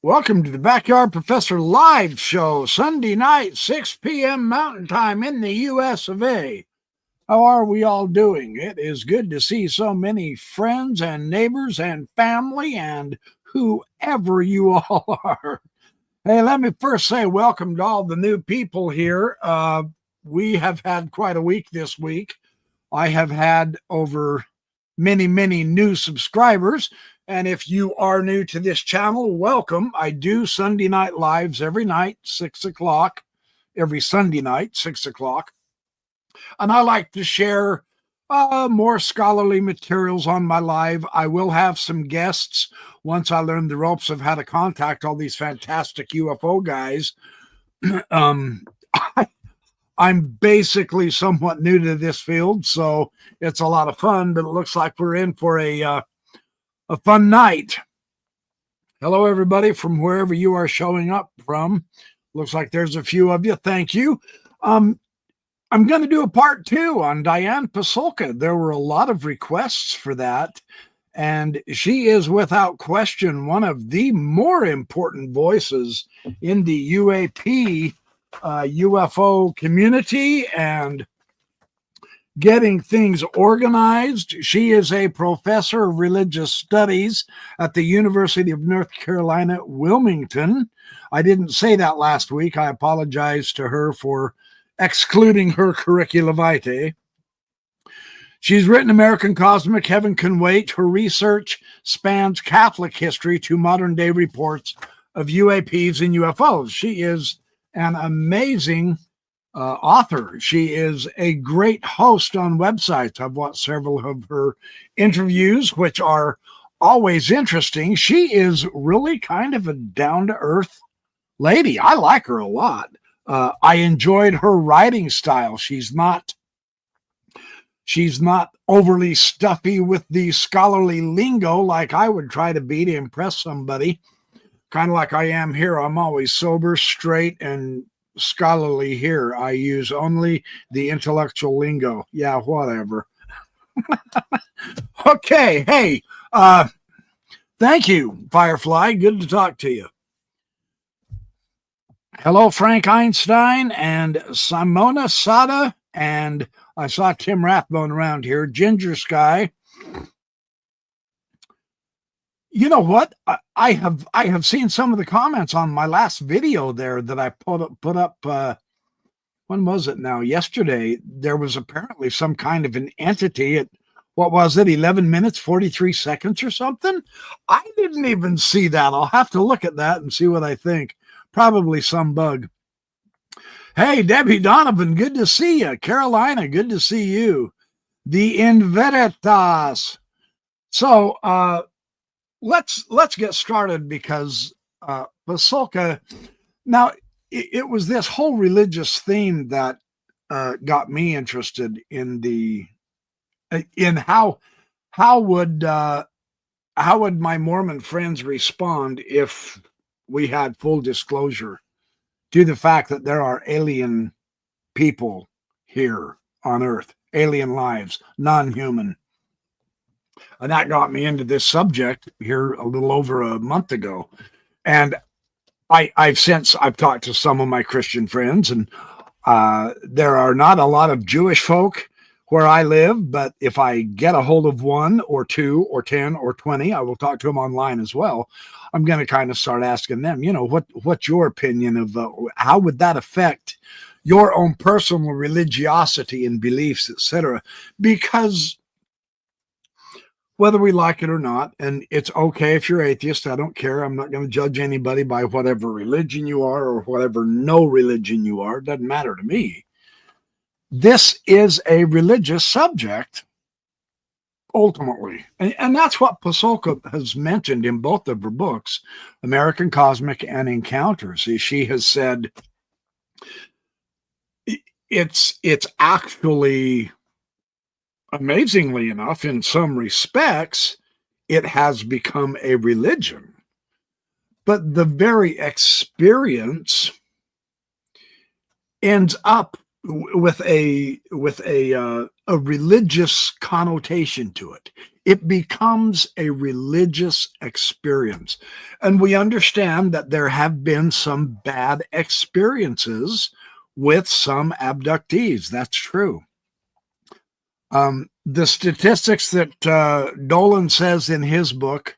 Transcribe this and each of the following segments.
Welcome to the Backyard Professor live show, Sunday night, 6 p.m. Mountain Time in the U.S. of A. How are we all doing? It is good to see so many friends and neighbors and family and whoever you all are. Hey, let me first say welcome to all the new people here. We have had quite a week this week. I have had over many new subscribers. And if you are new to this channel, welcome. I do Sunday night lives every night, 6 o'clock, every Sunday night, 6 o'clock. And I like to share more scholarly materials on my live. I will have some guests once I learn the ropes of how to contact all these fantastic UFO guys. I'm basically somewhat new to this field, so it's a lot of fun, but it looks like we're in for a fun night. Hello, everybody, from wherever you are showing up from. Looks like there's a few of you. Thank you. I'm going to do a part 2 on Diane Pasulka. There were a lot of requests for that, and she is without question one of the more important voices in the UAP UFO community and getting things organized. She is a professor of religious studies at the University of North Carolina, Wilmington. I didn't say that last week. I apologize to her for excluding her curricula vitae. She's written American Cosmic, Heaven Can Wait. Her research spans Catholic history to modern day reports of UAPs and UFOs. She is an amazing author. She is a great host on websites. I've watched several of her interviews, which are always interesting. She is really kind of a down-to-earth lady. I like her a lot. I enjoyed her writing style. She's not overly stuffy with the scholarly lingo like I would try to be to impress somebody. Kind of like I am here. I'm always sober, straight, and scholarly here. I use only the intellectual lingo. Yeah, whatever. Okay. Hey, thank you, Firefly. Good to talk to you. Hello, Frank Einstein and Simona Sada. And I saw Tim Rathbone around here. Ginger Sky. You know what? I have seen some of the comments on my last video there that I put up. When was it now? Yesterday. There was apparently some kind of an entity at, what was it, 11 minutes, 43 seconds or something? I didn't even see that. I'll have to look at that and see what I think. Probably some bug. Hey, Debbie Donovan, good to see you. Carolina, good to see you. The Inveritas. So, let's get started because Pasulka. Now, it was this whole religious theme that got me interested in how would my Mormon friends respond if we had full disclosure to the fact that there are alien people here on Earth, alien lives, non-human. And that got me into this subject here a little over a month ago. And I've talked to some of my Christian friends, and there are not a lot of Jewish folk where I live, but if I get a hold of 1 or 2 or 10 or 20, I will talk to them online as well. I'm going to kind of start asking them, what's your opinion of how would that affect your own personal religiosity and beliefs, etc.? Because whether we like it or not, and it's okay if you're atheist, I don't care. I'm not going to judge anybody by whatever religion you are or whatever no religion you are. It doesn't matter to me. This is a religious subject, ultimately. And that's what Pasulka has mentioned in both of her books, American Cosmic and Encounters. She has said it's actually, amazingly enough, in some respects, it has become a religion. But the very experience ends up with a religious connotation to it. it becomes a religious experience. And we understand that there have been some bad experiences with some abductees. That's true. The statistics that Dolan says in his book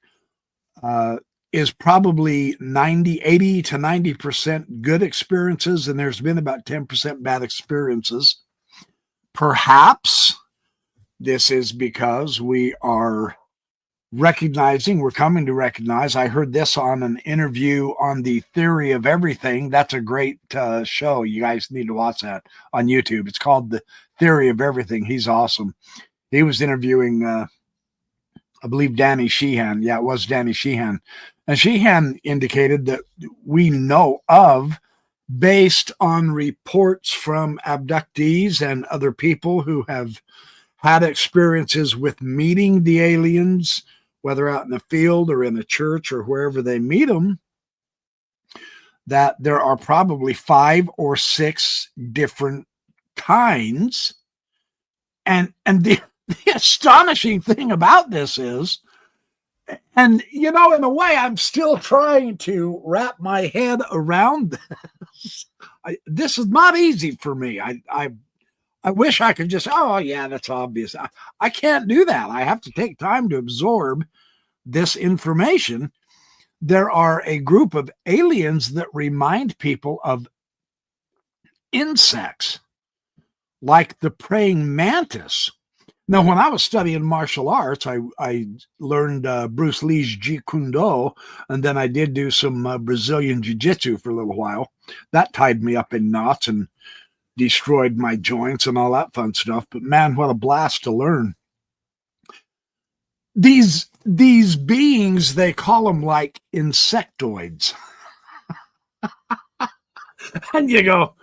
is probably 80 to 90% good experiences, and there's been about 10% bad experiences. Perhaps this is because we are we're coming to recognize. I heard this on an interview on the Theory of Everything. That's a great show. You guys need to watch that on YouTube. It's called The Theory of Everything. He's awesome. He was interviewing, I believe, Danny Sheehan. Yeah, it was Danny Sheehan. And Sheehan indicated that we know of, based on reports from abductees and other people who have had experiences with meeting the aliens, whether out in the field or in a church or wherever they meet them, that there are probably 5 or 6 different kinds. And the astonishing thing about this is, and in a way, I'm still trying to wrap my head around this. This is not easy for me. I wish I could just, oh, yeah, that's obvious. I can't do that. I have to take time to absorb this information. There are a group of aliens that remind people of insects, like the praying mantis. Now, when I was studying martial arts, I learned Bruce Lee's Jeet Kune Do, and then I did do some Brazilian jiu-jitsu for a little while. That tied me up in knots and destroyed my joints and all that fun stuff. But man, what a blast to learn. These beings, they call them like insectoids. And you go,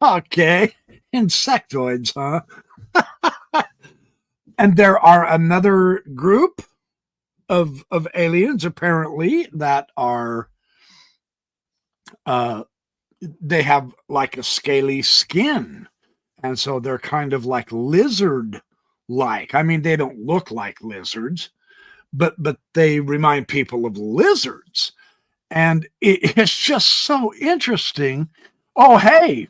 okay, insectoids, huh? And there are another group of aliens, apparently, that are they have like a scaly skin, and so they're kind of like lizard-like. I mean, they don't look like lizards, but they remind people of lizards, and it's just so interesting. Oh, hey,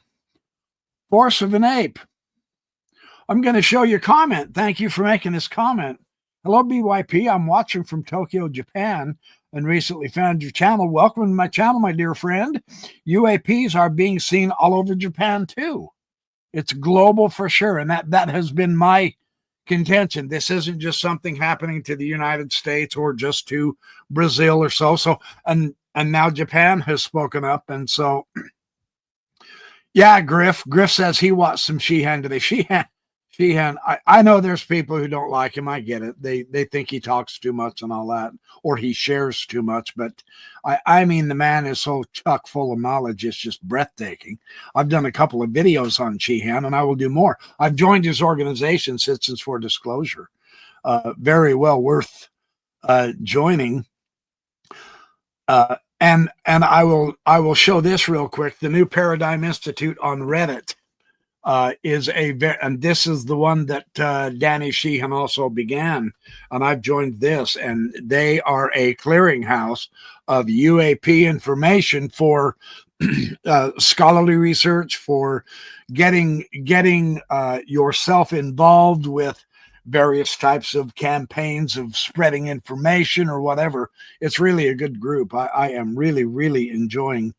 Force of an Ape. I'm going to show you a comment. Thank you for making this comment. Hello, BYP. I'm watching from Tokyo, Japan, and recently found your channel. Welcome to my channel, my dear friend. UAPs are being seen all over Japan, too. It's global for sure, and that has been my contention. This isn't just something happening to the United States or just to Brazil or so. And now Japan has spoken up, and so, yeah, Griff says he watched some Sheehan today. Sheehan, I know there's people who don't like him. I get it. They think he talks too much and all that, or he shares too much. But I mean, the man is so chock full of knowledge. It's just breathtaking. I've done a couple of videos on Sheehan, and I will do more. I've joined his organization, Citizens for Disclosure. Very well worth joining. And I will show this real quick. The New Paradigm Institute on Reddit. And this is the one that Danny Sheehan also began, and I've joined this, and they are a clearinghouse of UAP information for scholarly research, for getting yourself involved with various types of campaigns of spreading information or whatever. It's really a good group. I am really, really enjoying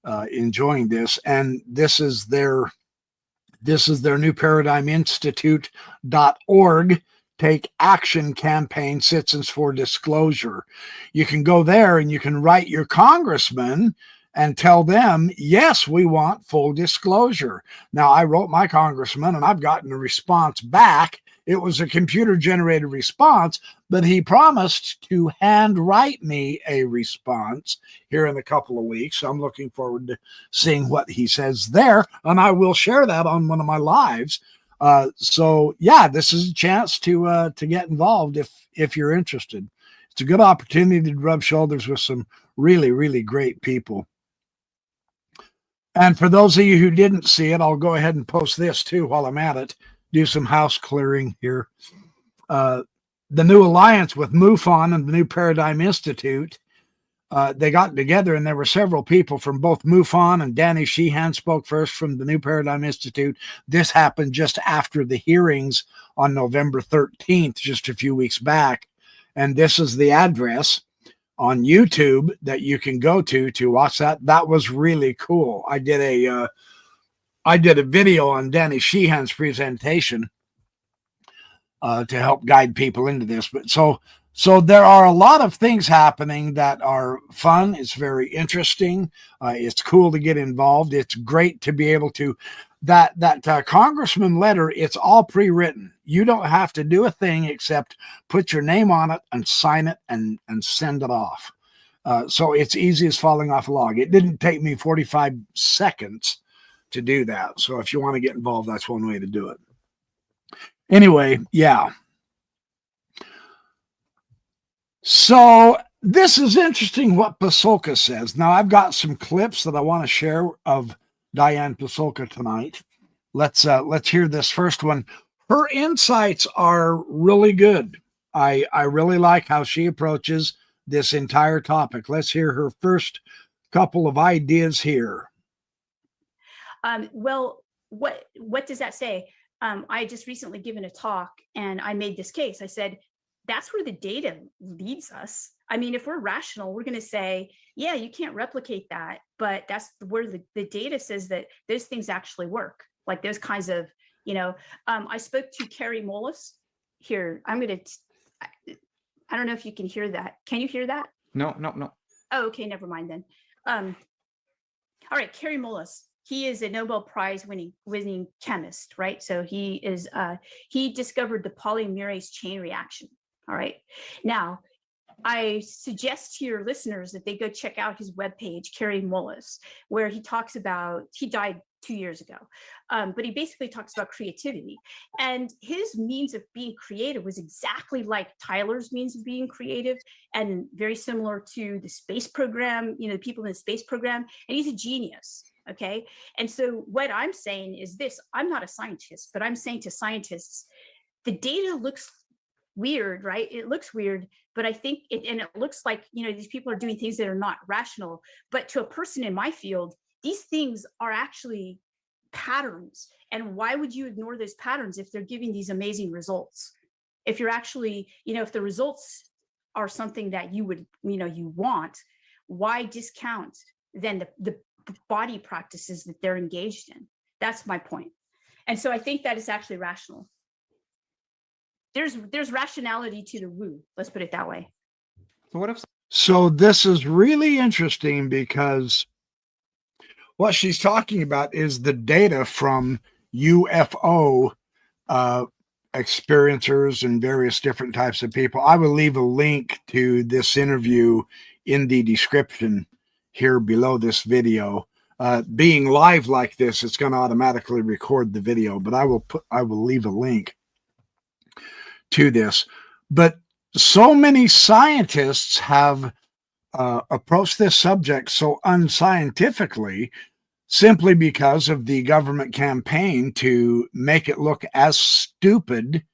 this, and this is their New Paradigm Institute.org Take Action campaign, Citizens for Disclosure. You can go there and you can write your congressman and tell them, yes, we want full disclosure. Now, I wrote my congressman and I've gotten a response back. It was a computer-generated response, but he promised to handwrite me a response here in a couple of weeks. So I'm looking forward to seeing what he says there, and I will share that on one of my lives. So yeah, this is a chance to get involved if you're interested. It's a good opportunity to rub shoulders with some really, really great people. And for those of you who didn't see it, I'll go ahead and post this too while I'm at it. Do some house clearing here. the new alliance with MUFON and the New Paradigm Institute. They got together, and there were several people from both MUFON, and Danny Sheehan spoke first from the New Paradigm Institute. This happened just after the hearings on November 13th, just a few weeks back. And this is the address on YouTube that you can go to watch that. That was really cool. I did a video on Danny Sheehan's presentation to help guide people into this. But so there are a lot of things happening that are fun. It's very interesting. It's cool to get involved. It's great to be able to, that congressman letter, it's all pre-written. You don't have to do a thing except put your name on it and sign it and send it off. So it's easy as falling off a log. It didn't take me 45 seconds to do that. So if you want to get involved, that's one way to do it. Anyway, yeah. So this is interesting what Pasulka says. Now, I've got some clips that I want to share of Diane Pasulka tonight. Let's hear this first one. Her insights are really good. I really like how she approaches this entire topic. Let's hear her first couple of ideas here. Well, what does that say? I just recently given a talk, and I made this case. I said, that's where the data leads us. I mean, if we're rational, we're going to say, yeah, you can't replicate that, but that's where the data says that those things actually work. Like those kinds of, I spoke to Carrie Mullis here. I don't know if you can hear that. Can you hear that? No. Oh, okay. Never mind then. All right. Carrie Mullis. He is a Nobel Prize winning chemist, right? So he discovered the polymerase chain reaction. All right. Now, I suggest to your listeners that they go check out his webpage, Carrie Mullis, where he talks about, he died 2 years ago, but he basically talks about creativity. And his means of being creative was exactly like Tyler's means of being creative, and very similar to the space program, the people in the space program. And he's a genius. Okay. And so what I'm saying is this: I'm not a scientist, but I'm saying to scientists, the data looks weird, right? It looks weird, but I think it looks like, these people are doing things that are not rational. But to a person in my field, these things are actually patterns. And why would you ignore those patterns if they're giving these amazing results? If you're actually, if the results are something that you would, you want, why discount then the body practices that they're engaged in? That's my point. And so I think that it's actually rational. There's rationality to the woo. Let's put it that way. So this is really interesting, because what she's talking about is the data from UFO experiencers and various different types of people. I will leave a link to this interview in the description here below this video. Being live like this, it's going to automatically record the video, but I will leave a link to this. But so many scientists have approached this subject so unscientifically, simply because of the government campaign to make it look as stupid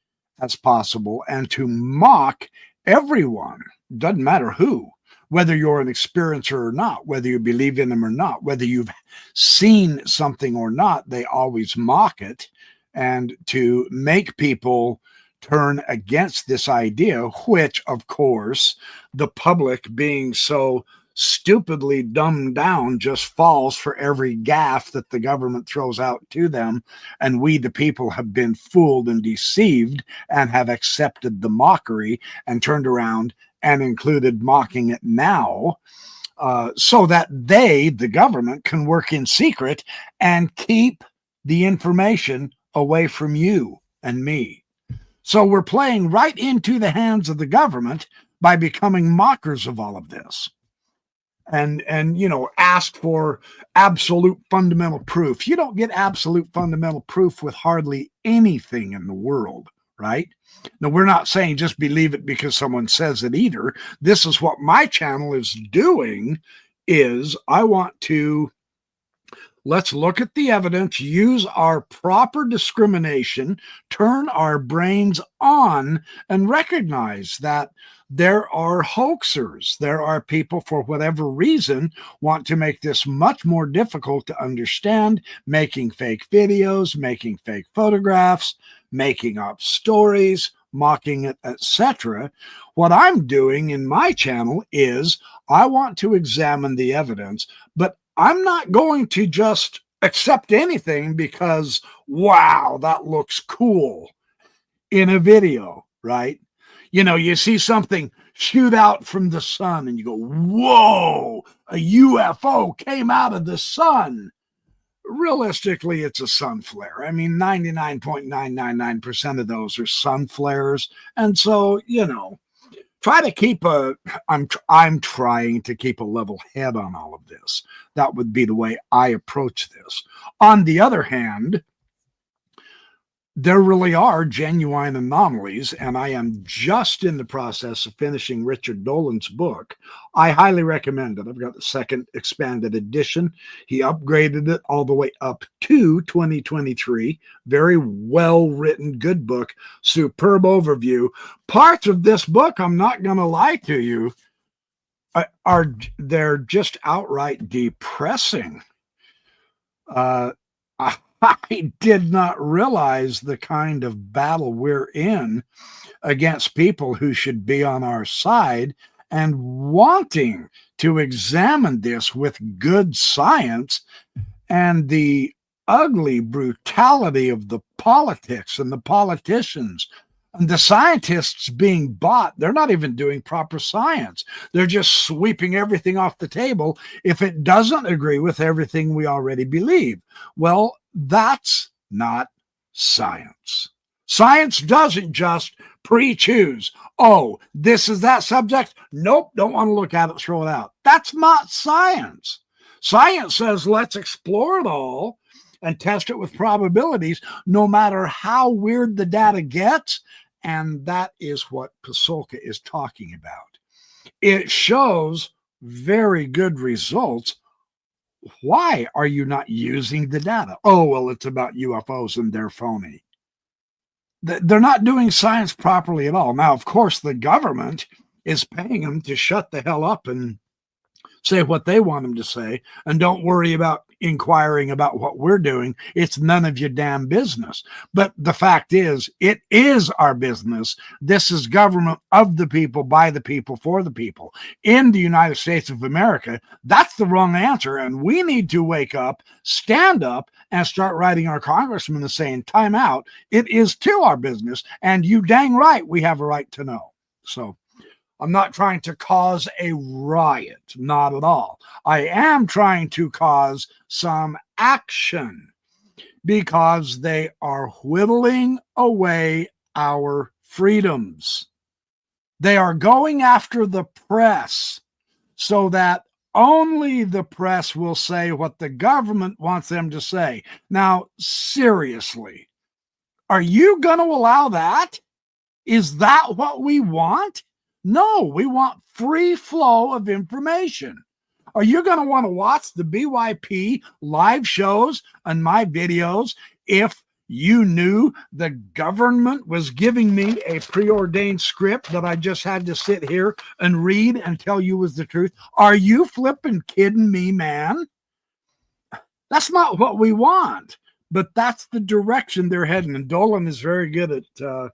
as possible and to mock everyone. Doesn't matter who, whether you're an experiencer or not, whether you believe in them or not, whether you've seen something or not, they always mock it, and to make people turn against this idea, which, of course, the public, being so stupidly dumbed down, just falls for every gaffe that the government throws out to them. And we, the people, have been fooled and deceived and have accepted the mockery and turned around and included mocking it now, so that they, the government, can work in secret and keep the information away from you and me. So we're playing right into the hands of the government by becoming mockers of all of this. And ask for absolute fundamental proof. You don't get absolute fundamental proof with hardly anything in the world, right? Now, we're not saying just believe it because someone says it either. This is what my channel is doing, is I want to Let's look at the evidence, use our proper discrimination, turn our brains on, and recognize that there are hoaxers. There are people, for whatever reason, want to make this much more difficult to understand, making fake videos, making fake photographs, making up stories, mocking it, etc. What I'm doing in my channel is I want to examine the evidence, but I'm not going to just accept anything because, wow, that looks cool in a video, right? You know, you see something shoot out from the sun and you go, whoa, a UFO came out of the sun. Realistically, it's a sun flare. I mean, 99.999% of those are sun flares. And so, you know, I'm trying to keep a level head on all of this. That would be the way I approach this. On the other hand, there really are genuine anomalies, and I am just in the process of finishing Richard Dolan's book. I highly recommend it. I've got the second expanded edition. He upgraded it all the way up to 2023. Very well written, good book, superb overview. Parts of this book, I'm not going to lie to you, they're just outright depressing. I did not realize the kind of battle we're in against people who should be on our side and wanting to examine this with good science, and the ugly brutality of the politics and the politicians and the scientists being bought. They're not even doing proper science. They're just sweeping everything off the table if it doesn't agree with everything we already believe. Well, that's not science. Science doesn't just pre-choose, oh, this is that subject. Nope, don't want to look at it, throw it out. That's not science. Science says let's explore it all and test it with probabilities, no matter how weird the data gets. And that is what Pasulka is talking about. It shows very good results. Why are you not using the data? Oh, well, it's about UFOs and they're phony. They're not doing science properly at all. Now, of course, the government is paying them to shut the hell up and say what they want them to say, and don't worry about inquiring about what we're doing. It's none of your damn business. But the fact is, it is our business. This is government of the people, by the people, for the people. In the United States of America, that's the wrong answer. And we need to wake up, stand up, and start writing our congressmen and saying, time out. It is to our business. And you dang right, we have a right to know. So I'm not trying to cause a riot, not at all. I am trying to cause some action because they are whittling away our freedoms. They are going after the press so that only the press will say what the government wants them to say. Now, seriously, are you going to allow that? Is that what we want? No, we want free flow of information. Are you going to want to watch the BYP live shows and my videos if you knew the government was giving me a preordained script that I just had to sit here and read and tell you was the truth? Are you flipping kidding me, man? That's not what we want, but that's the direction they're heading. And Dolan is very good at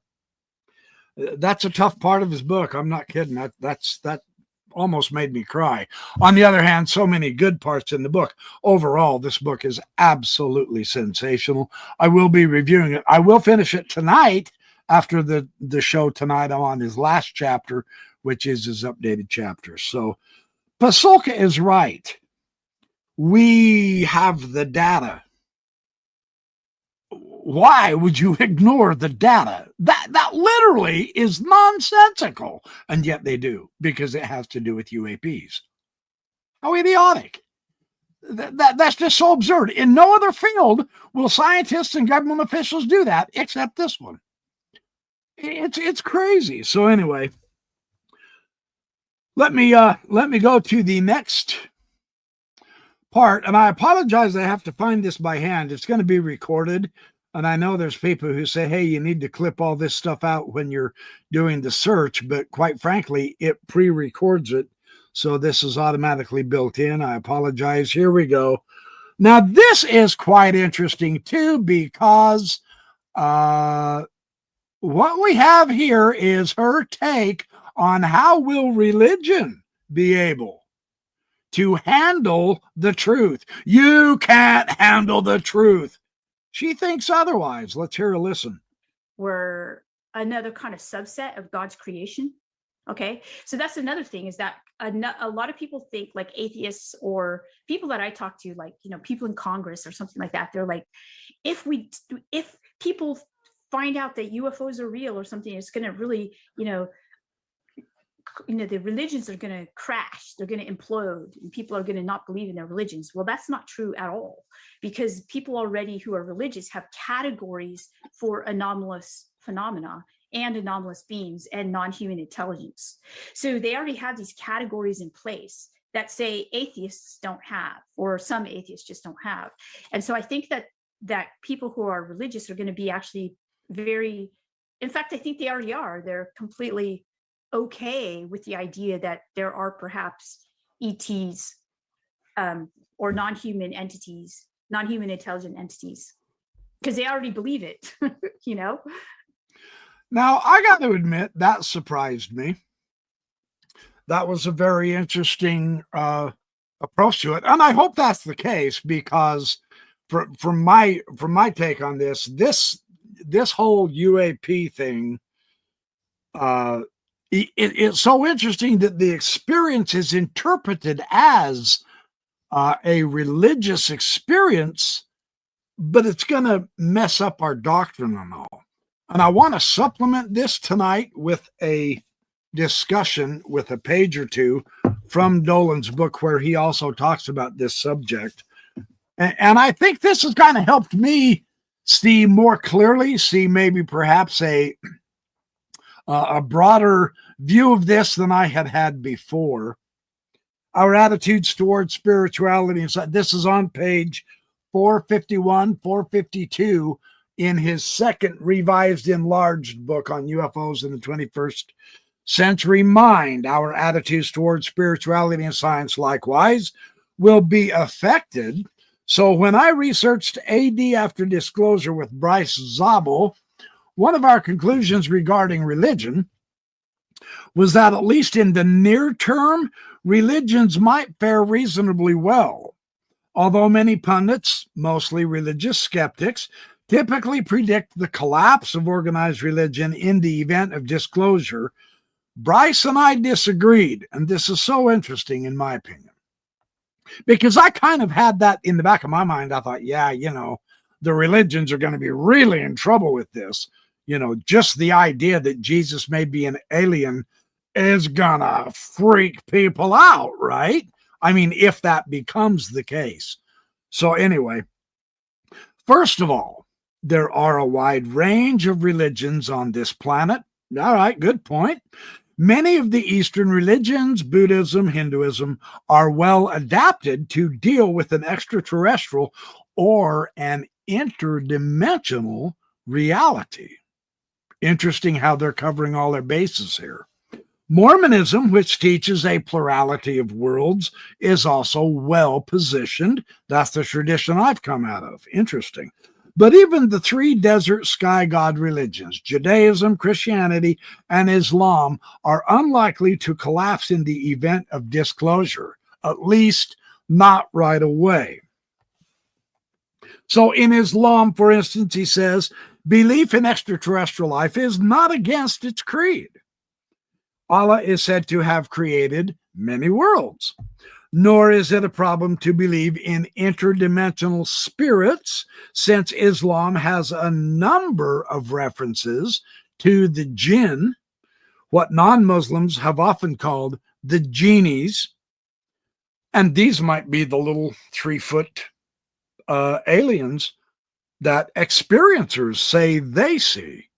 that's a tough part of his book. I'm not kidding. That almost made me cry. On the other hand, so many good parts in the book. Overall, this book is absolutely sensational. I will be reviewing it. I will finish it tonight after the show tonight. I'm on his last chapter, which is his updated chapter. So Pasulka is right. We have the data. Why would you ignore the data? That literally is nonsensical. And yet they do, because it has to do with UAPs. How idiotic. That's just so absurd. In no other field will scientists and government officials do that except this one. It's crazy. So anyway, let me go to the next part, and I apologize, I have to find this by hand. It's going to be recorded. And I know there's people who say, hey, you need to clip all this stuff out when you're doing the search. But quite frankly, it pre-records it. So this is automatically built in. I apologize. Here we go. Now, this is quite interesting, too, because what we have here is her take on how will religion be able to handle the truth. You can't handle the truth. She thinks otherwise. Let's hear a listen. We're another kind of subset of God's creation. Okay, so that's another thing, is that a lot of people think, like atheists or people that I talk to, like, you know, people in Congress or something like that, they're like, if people find out that UFOs are real or something, it's going to really, the religions are going to crash, they're going to implode, and people are going to not believe in their religions. Well, that's not true at all, because people already who are religious have categories for anomalous phenomena and anomalous beings and non-human intelligence. So they already have these categories in place that, say, atheists don't have, or some atheists just don't have. And so I think that people who are religious are going to be actually very, in fact, I think they already are. They're completely okay with the idea that there are perhaps ETs or non-human entities, non-human intelligent entities, because they already believe it, Now, I got to admit, that surprised me. That was a very interesting approach to it. And I hope that's the case, because from my take on this whole UAP thing, it's so interesting that the experience is interpreted as a religious experience, but it's going to mess up our doctrine and all. And I want to supplement this tonight with a discussion with a page or two from Dolan's book, where he also talks about this subject. And I think this has kind of helped me see more clearly, see maybe perhaps a broader view of this than I had before. Our attitudes towards spirituality. So this is on page 451, 452 in his second revised enlarged book on UFOs in the 21st century mind. Our attitudes towards spirituality and science likewise will be affected. So when I researched AD after disclosure with Bryce Zabel, one of our conclusions regarding religion was that, at least in the near term, religions might fare reasonably well. Although many pundits, mostly religious skeptics, typically predict the collapse of organized religion in the event of disclosure, Bryce and I disagreed. And this is so interesting, in my opinion, because I kind of had that in the back of my mind. I thought, yeah, the religions are going to be really in trouble with this. Just the idea that Jesus may be an alien is going to freak people out, right? I mean, if that becomes the case. So anyway, first of all, there are a wide range of religions on this planet. All right, good point. Many of the Eastern religions, Buddhism, Hinduism, are well adapted to deal with an extraterrestrial or an interdimensional reality. Interesting how they're covering all their bases here. Mormonism, which teaches a plurality of worlds, is also well positioned. That's the tradition I've come out of. Interesting. But even the three desert sky god religions, Judaism, Christianity, and Islam, are unlikely to collapse in the event of disclosure, at least not right away. So in Islam, for instance, he says, belief in extraterrestrial life is not against its creed. Allah is said to have created many worlds. Nor is it a problem to believe in interdimensional spirits, since Islam has a number of references to the jinn, what non-Muslims have often called the genies. And these might be the little 3-foot aliens that experiencers say they see.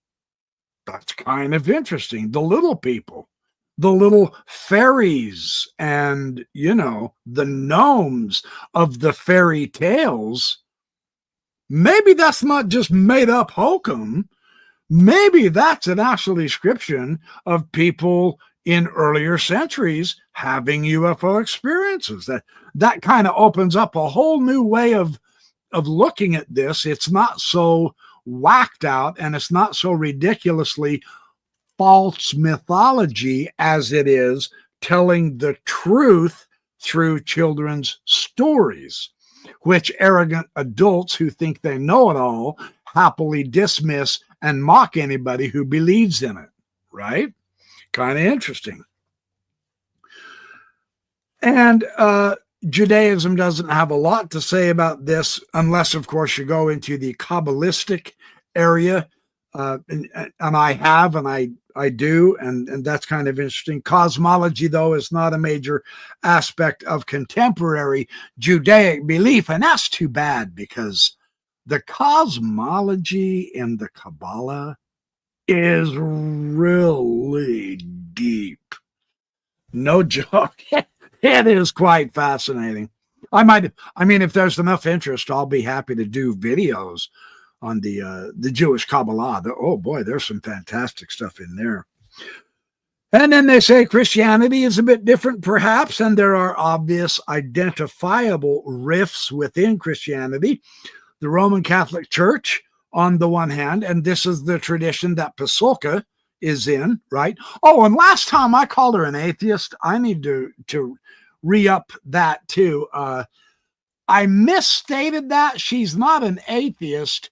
That's kind of interesting. The little people, the little fairies and, the gnomes of the fairy tales, maybe that's not just made up hokum. Maybe that's an actual description of people in earlier centuries having UFO experiences. That kind of opens up a whole new way of looking at this. It's not so whacked out and it's not so ridiculously false mythology as it is telling the truth through children's stories, which arrogant adults who think they know it all happily dismiss and mock anybody who believes in it, right? Kind of interesting. And Judaism doesn't have a lot to say about this unless, of course, you go into the Kabbalistic area. And I have, and I do, and that's kind of interesting. Cosmology, though, is not a major aspect of contemporary Judaic belief, and that's too bad because the cosmology in the Kabbalah is really deep. No joke. It is quite fascinating. If there's enough interest, I'll be happy to do videos on the Jewish Kabbalah. Oh boy, there's some fantastic stuff in there. And then they say Christianity is a bit different, perhaps, and there are obvious identifiable rifts within Christianity. The Roman Catholic Church, on the one hand, and this is the tradition that Pasulka is in, right? Oh, and last time I called her an atheist. I need to re-up that too. I misstated that. She's not an atheist.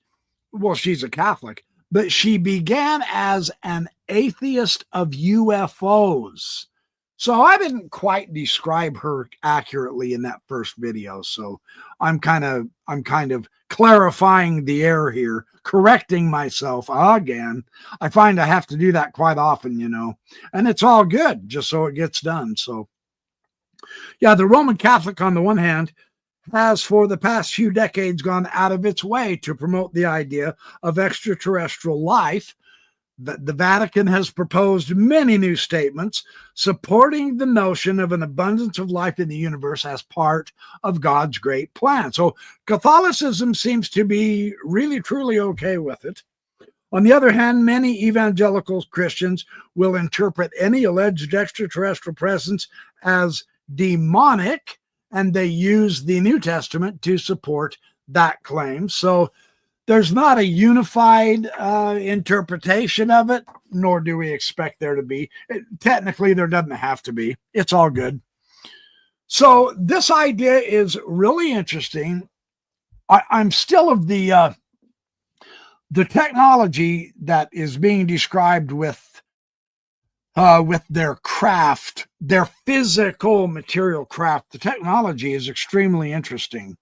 Well, she's a Catholic, but she began as an atheist of UFOs. So I didn't quite describe her accurately in that first video. So I'm kind of clarifying the error here, correcting myself again. I find I have to do that quite often, and it's all good just so it gets done. So yeah, the Roman Catholic on the one hand has for the past few decades gone out of its way to promote the idea of extraterrestrial life. The Vatican has proposed many new statements supporting the notion of an abundance of life in the universe as part of God's great plan. So Catholicism seems to be really, truly okay with it. On the other hand, many evangelical Christians will interpret any alleged extraterrestrial presence as demonic, and they use the New Testament to support that claim. So there's not a unified interpretation of it, nor do we expect there to be. Technically, there doesn't have to be. It's all good. So this idea is really interesting. I'm still of the technology that is being described with their craft, their physical material craft. The technology is extremely interesting.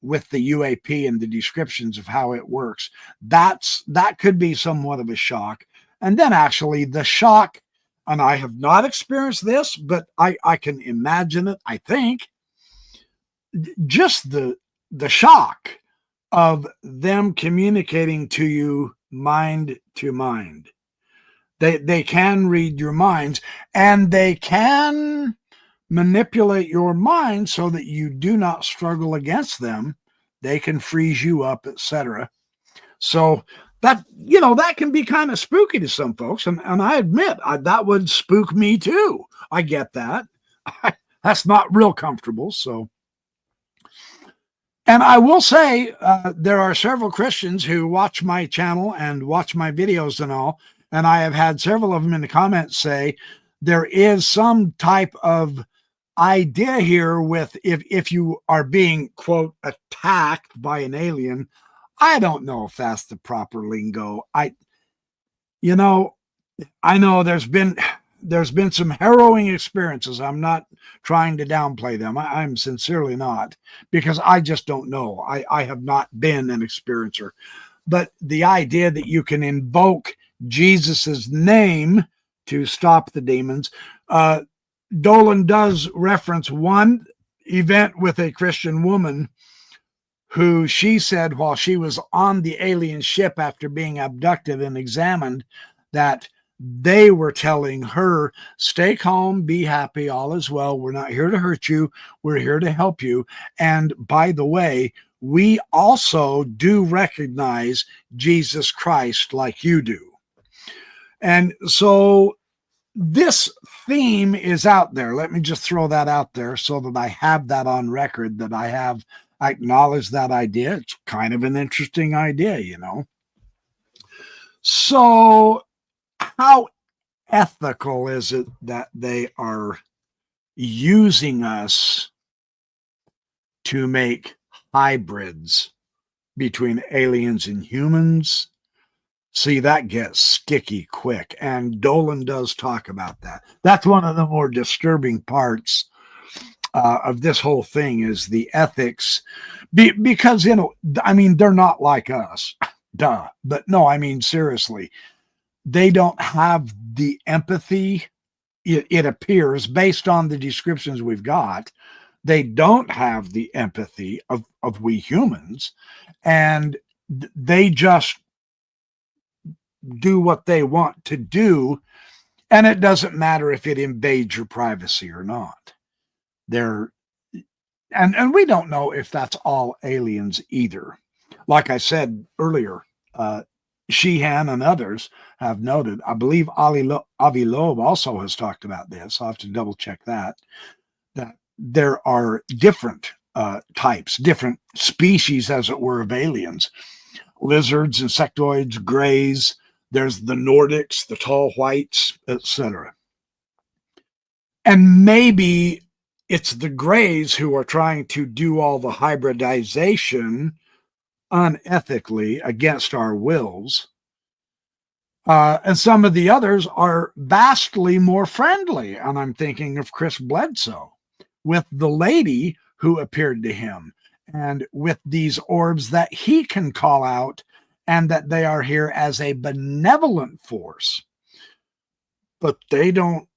With the UAP and the descriptions of how it works, that could be somewhat of a shock. And then actually the shock, and I have not experienced this, but I can imagine it. I think just the shock of them communicating to you mind to mind. They can read your minds, and they can manipulate your mind so that you do not struggle against them. They can freeze you up, etc. So that can be kind of spooky to some folks, and I admit that would spook me too. I get that. That's not real comfortable. So, and I will say there are several Christians who watch my channel and watch my videos and all, and I have had several of them in the comments say there is some type of idea here with if you are being, quote, attacked by an alien. I don't know if that's the proper lingo. I know there's been some harrowing experiences. I'm not trying to downplay them. I'm sincerely not, because I just don't know. I have not been an experiencer. But the idea that you can invoke Jesus's name to stop the demons, Dolan does reference one event with a Christian woman who she said while she was on the alien ship after being abducted and examined that they were telling her, stay calm, be happy, all is well. We're not here to hurt you. We're here to help you. And by the way, we also do recognize Jesus Christ like you do. And so this theme is out there. Let me just throw that out there so that I have that on record, that I have acknowledged that idea. It's kind of an interesting idea, you know. So how ethical is it that they are using us to make hybrids between aliens and humans? See, that gets sticky quick. And Dolan does talk about that. That's one of the more disturbing parts of this whole thing, is the ethics. Because, you know, I mean, they're not like us. Duh. But no, I mean, seriously, they don't have the empathy. It appears, based on the descriptions we've got, they don't have the empathy of we humans. And they just do what they want to do, and it doesn't matter if it invades your privacy or not. And we don't know if that's all aliens either. Like I said earlier, Sheehan and others have noted, I believe Avi Loeb also has talked about this, I'll have to double check that there are different types, different species, as it were, of aliens. Lizards, insectoids, grays. There's the Nordics, the tall whites, etc. And maybe it's the grays who are trying to do all the hybridization unethically against our wills. And some of the others are vastly more friendly. And I'm thinking of Chris Bledsoe with the lady who appeared to him, and with these orbs that he can call out, and that they are here as a benevolent force. But they don't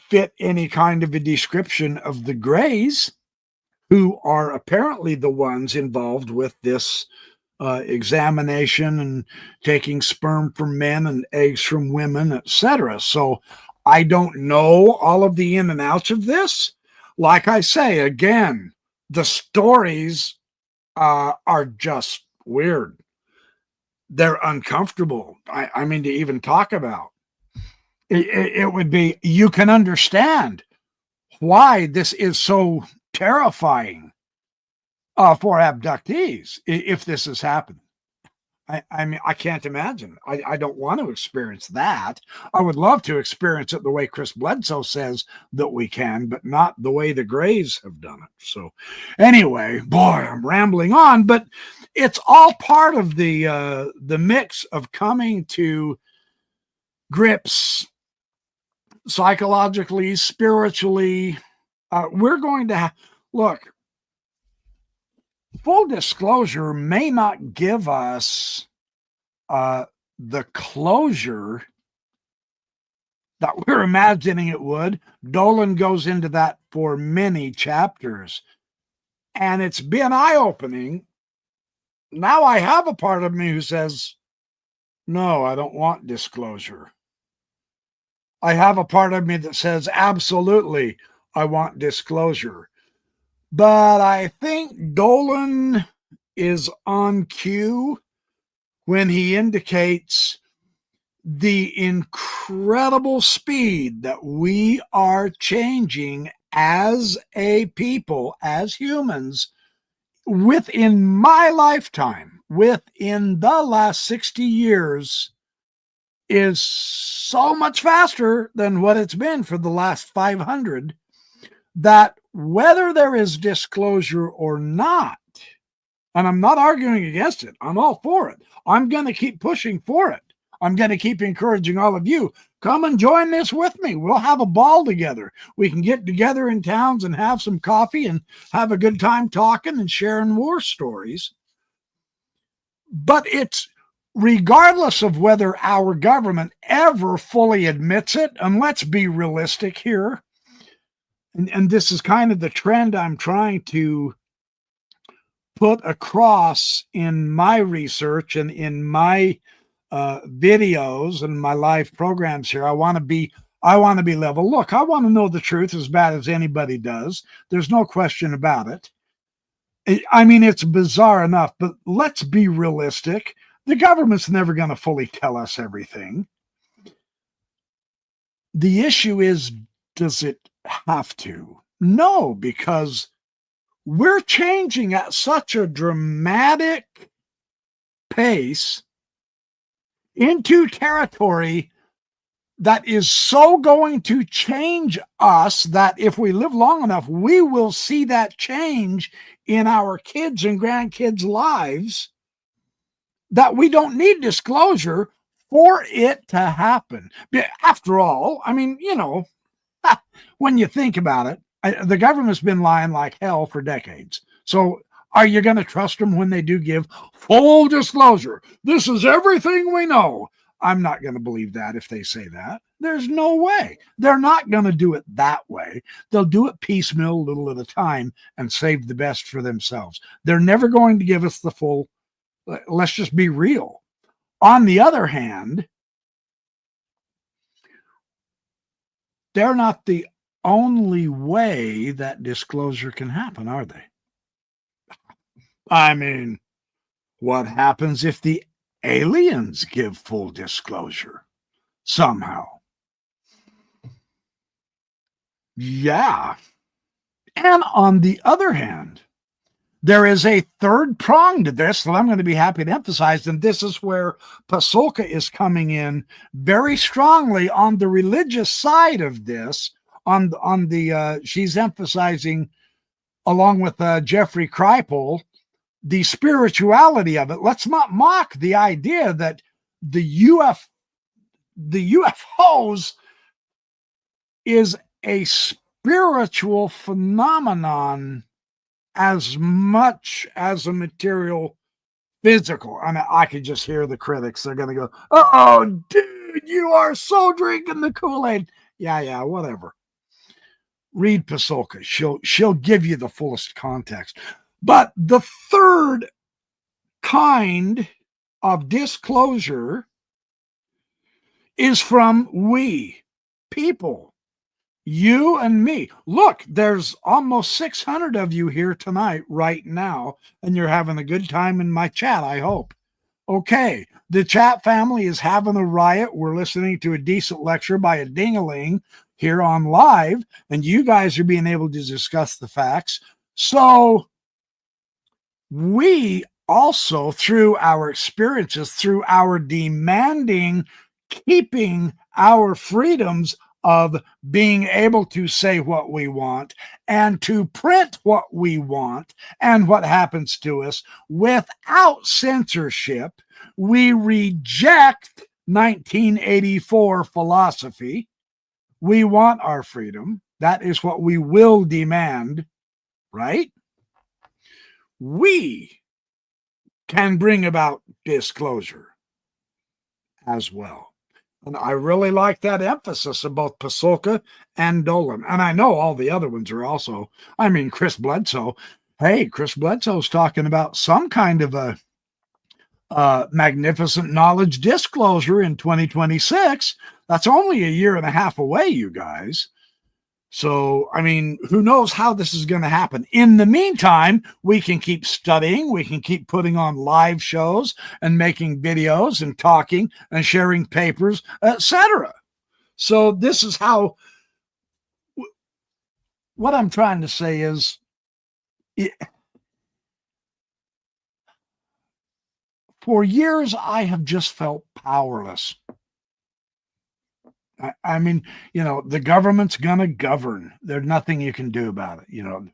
fit any kind of a description of the grays, who are apparently the ones involved with this examination and taking sperm from men and eggs from women, etc. So I don't know all of the in and outs of this. Like I say, again, the stories are just weird. They're uncomfortable. I mean, to even talk about. It would be, you can understand why this is so terrifying for abductees if this is happening. I mean, I can't imagine. I don't want to experience that. I would love to experience it the way Chris Bledsoe says that we can, but not the way the Greys have done it. So anyway, boy, I'm rambling on, but it's all part of the mix of coming to grips psychologically, spiritually. We're going to look. Full disclosure may not give us the closure that we're imagining it would. Dolan goes into that for many chapters, and it's been eye-opening. Now I have a part of me who says, no, I don't want disclosure. I have a part of me that says, absolutely, I want disclosure. But I think Dolan is on cue when he indicates the incredible speed that we are changing as a people, as humans, within my lifetime, within the last 60 years, is so much faster than what it's been for the last 500, that whether there is disclosure or not, and I'm not arguing against it, I'm all for it. I'm going to keep pushing for it. I'm going to keep encouraging all of you, come and join this with me. We'll have a ball together. We can get together in towns and have some coffee and have a good time talking and sharing war stories. But it's regardless of whether our government ever fully admits it, and let's be realistic here, and this is kind of the trend I'm trying to put across in my research and in my videos and my live programs here. I want to be level. Look, I want to know the truth as bad as anybody does. There's no question about it. I mean, it's bizarre enough, but let's be realistic. The government's never going to fully tell us everything. The issue is, does it have to? No, because we're changing at such a dramatic pace into territory that is so going to change us that if we live long enough, we will see that change in our kids' and grandkids' lives, that we don't need disclosure for it to happen. After all, I mean, you know, when you think about it, the government's been lying like hell for decades. So are you going to trust them when they do give full disclosure? This is everything we know. I'm not going to believe that if they say that. There's no way. They're not going to do it that way. They'll do it piecemeal, a little at a time, and save the best for themselves. They're never going to give us the full. Let's just be real. On the other hand, they're not the only way that disclosure can happen, are they? I mean, what happens if the aliens give full disclosure somehow? Yeah. And on the other hand, there is a third prong to this that I'm going to be happy to emphasize, and this is where Pasulka is coming in very strongly on the religious side of this. She's emphasizing, along with Jeffrey Kripal, the spirituality of it. Let's not mock the idea that the UFOs is a spiritual phenomenon as much as a material physical. I mean, I could just hear the critics. They're going to go, "Oh, dude, you are so drinking the Kool-Aid." Yeah, whatever. Read Pasulka. She'll give you the fullest context. But the third kind of disclosure is from we, people, you and me. Look, there's almost 600 of you here tonight right now, and you're having a good time in my chat, I hope. Okay, the chat family is having a riot. We're listening to a decent lecture by a ding-a-ling here on live, and you guys are being able to discuss the facts. So we also, through our experiences, through our demanding, keeping our freedoms of being able to say what we want and to print what we want and what happens to us without censorship, we reject 1984 philosophy. We want our freedom. That is what we will demand, right? We can bring about disclosure as well. And I really like that emphasis of both Pasulka and Dolan. And I know all the other ones are also, I mean, Chris Bledsoe. Hey, Chris Bledsoe's talking about some kind of a magnificent knowledge disclosure in 2026. That's only a year and a half away, you guys. So, I mean, who knows how this is going to happen. In the meantime, we can keep studying. We can keep putting on live shows and making videos and talking and sharing papers, etc. So this is how, what I'm trying to say is, for years, I have just felt powerless. I mean, you know, the government's going to govern. There's nothing you can do about it. You know,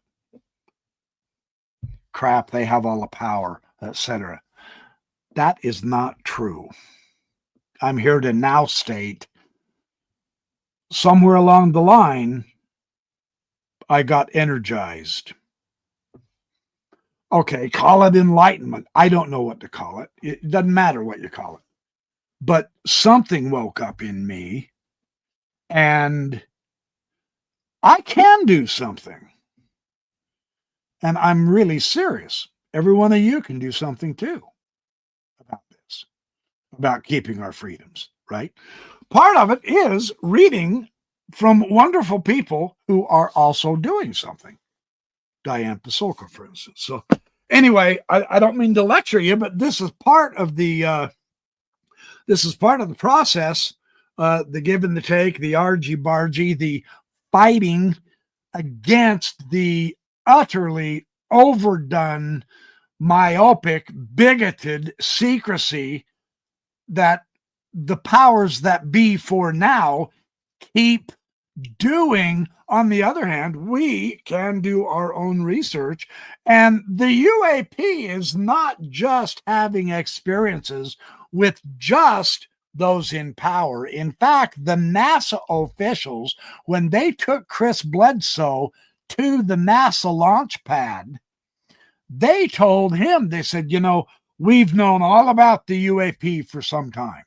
crap, they have all the power, etc. That is not true. I'm here to now state somewhere along the line, I got energized. Okay, call it enlightenment. I don't know what to call it. It doesn't matter what you call it. But something woke up in me, and I can do something. And I'm really serious. Every one of you can do something too about this. about keeping our freedoms, right? Part of it is reading from wonderful people who are also doing something. Diane Pasulka, for instance. So anyway, I don't mean to lecture you, but this is part of the process, the give and the take, the argy-bargy, the fighting against the utterly overdone, myopic, bigoted secrecy that the powers that be for now keep doing. On the other hand, we can do our own research, and the UAP is not just having experiences with just those in power. In fact, the NASA officials, when they took Chris Bledsoe to the NASA launch pad, they told him, they said, we've known all about the UAP for some time.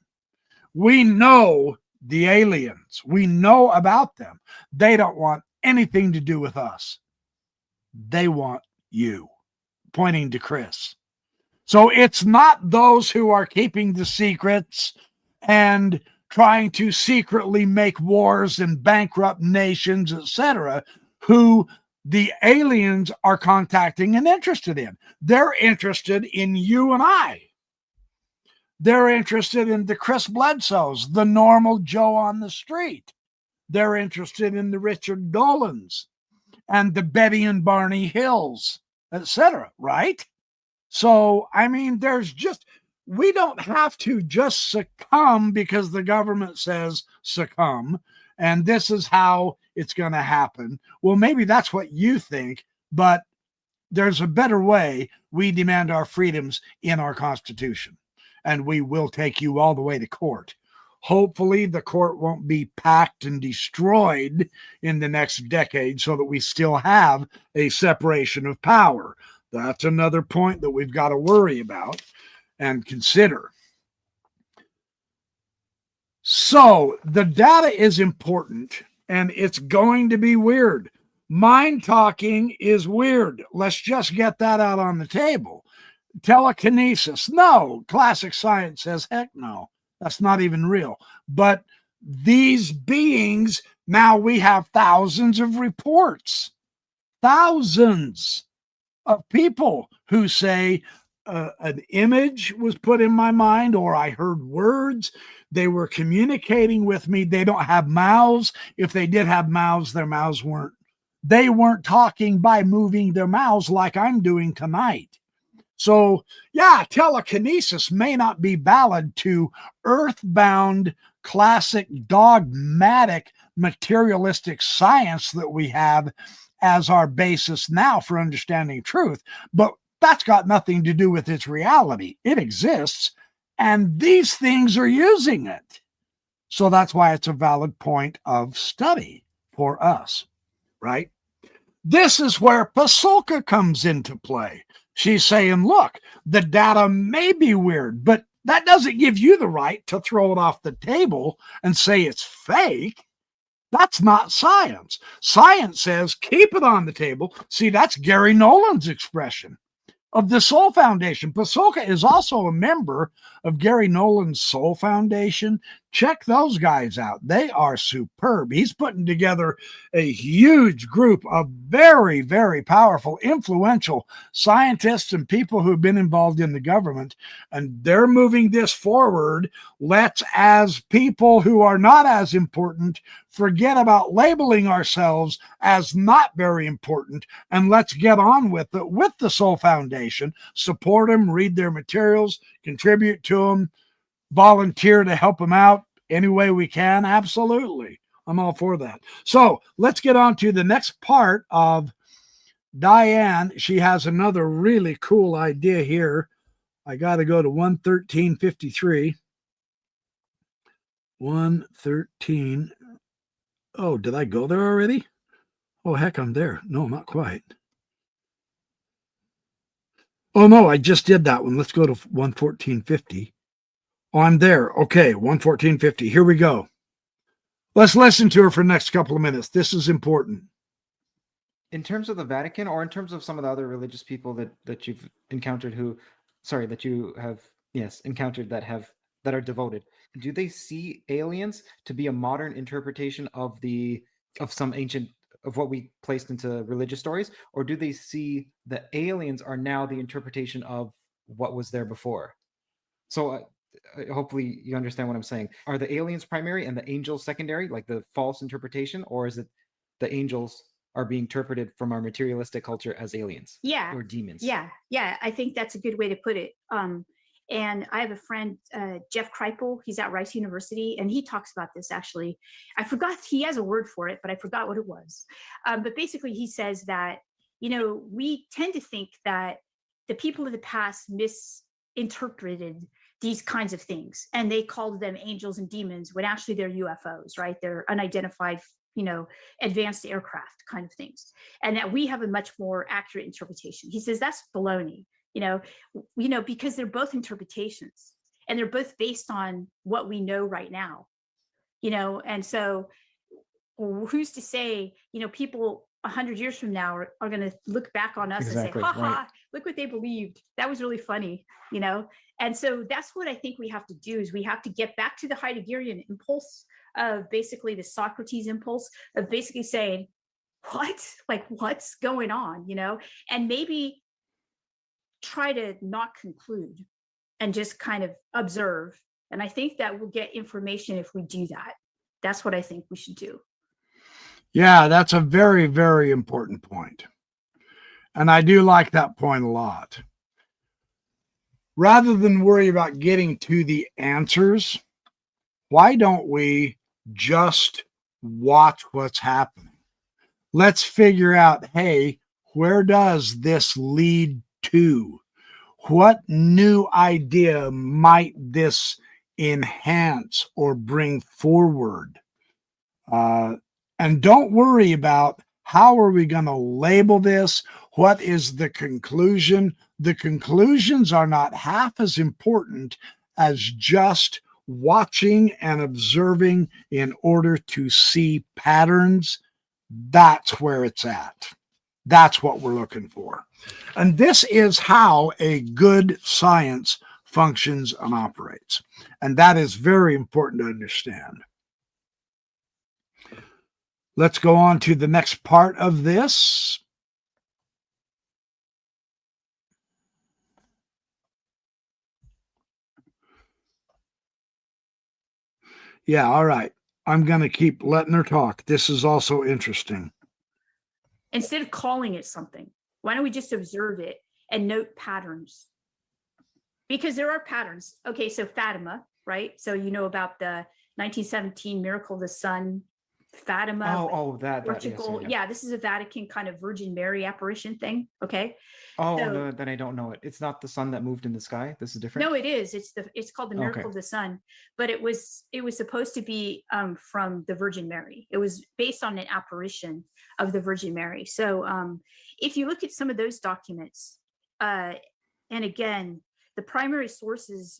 We know the aliens. We know about them. They don't want anything to do with us. They want you, pointing to Chris. So it's not those who are keeping the secrets and trying to secretly make wars and bankrupt nations, etc., who the aliens are contacting and interested in. They're interested in you and I. They're interested in the Chris Bledsoes, the normal Joe on the street. They're interested in the Richard Dolans and the Betty and Barney Hills, etc., right? So, I mean, we don't have to just succumb because the government says succumb, and this is how it's going to happen. Well, maybe that's what you think, but there's a better way. We demand our freedoms in our Constitution, and we will take you all the way to court. Hopefully, the court won't be packed and destroyed in the next decade so that we still have a separation of power. That's another point that we've got to worry about and consider. So the data is important, and it's going to be weird. Mind talking is weird. Let's just get that out on the table. Telekinesis, no. Classic science says, heck no. That's not even real. But these beings, now we have thousands of reports, thousands of people who say an image was put in my mind, or I heard words. They were communicating with me. They don't have mouths. If they did have mouths, their mouths they weren't talking by moving their mouths like I'm doing tonight. So, yeah, telekinesis may not be valid to earthbound, classic, dogmatic, materialistic science that we have as our basis now for understanding truth, but that's got nothing to do with its reality. It exists, and these things are using it. So that's why it's a valid point of study for us, right? This is where Pasulka comes into play. She's saying, look, the data may be weird, but that doesn't give you the right to throw it off the table and say it's fake. That's not science. Science says keep it on the table. See, that's Gary Nolan's expression of the Soul Foundation. Pasulka is also a member of Gary Nolan's Soul Foundation. Check those guys out. They are superb. He's putting together a huge group of very, very powerful, influential scientists and people who have been involved in the government, and they're moving this forward. Let's, as people who are not as important, forget about labeling ourselves as not very important, and let's get on with it with the Soul Foundation. Support them, read their materials, contribute to them, volunteer to help them out any way we can. Absolutely. I'm all for that. So let's get on to the next part of Diane. She has another really cool idea here. I got to go to 113.53. 113. Oh, did I go there already? Oh, heck, I'm there. No, not quite. Oh, no, I just did that one. Let's go to 114.50. Oh, I'm there. Okay, 114.50. Here we go. Let's listen to her for the next couple of minutes. This is important. In terms of the Vatican, or in terms of some of the other religious people that you've encountered that you have, encountered that have that are devoted, do they see aliens to be a modern interpretation of some ancient of what we placed into religious stories, or do they see the aliens are now the interpretation of what was there before? So hopefully you understand what I'm saying. Are the aliens primary and the angels secondary, like the false interpretation, or is it the angels are being interpreted from our materialistic culture as aliens or demons? Yeah, I think that's a good way to put it. And I have a friend, Jeff Kripal, he's at Rice University, and he talks about this actually. I forgot, he has a word for it, but I forgot what it was. But basically he says that, we tend to think that the people of the past misinterpreted these kinds of things, and they called them angels and demons when actually they're UFOs, right? They're unidentified, advanced aircraft kind of things, and that we have a much more accurate interpretation. He says that's baloney, because they're both interpretations and they're both based on what we know right now, and so who's to say, people 100 years from now are going to look back on us Exactly, and say, ha right. ha, look what they believed. That was really funny, And so that's what I think we have to do, is we have to get back to the Heideggerian impulse of basically the Socrates impulse of basically saying, what's going on, and maybe try to not conclude and just kind of observe. And I think that we'll get information if we do that. That's what I think we should do. Yeah, that's a very, very important point. And I do like that point a lot. Rather than worry about getting to the answers, why don't we just watch what's happening? Let's figure out, hey, where does this lead to? What new idea might this enhance or bring forward? And don't worry about how are we going to label this? What is the conclusion? The conclusions are not half as important as just watching and observing in order to see patterns. That's where it's at. That's what we're looking for. And this is how a good science functions and operates. And that is very important to understand. Let's go on to the next part of this. Yeah, all right. I'm going to keep letting her talk. This is also interesting. Instead of calling it something, why don't we just observe it and note patterns? Because there are patterns. Okay, so Fatima, right? So about the 1917 Miracle of the Sun, Fatima. Portugal. Yeah, this is a Vatican kind of Virgin Mary apparition thing. Okay. No, then I don't know it. It's not the sun that moved in the sky. This is different. No, it is. It's called the Miracle of the Sun, but it was supposed to be from the Virgin Mary. It was based on an apparition of the Virgin Mary. So if you look at some of those documents, and again, the primary sources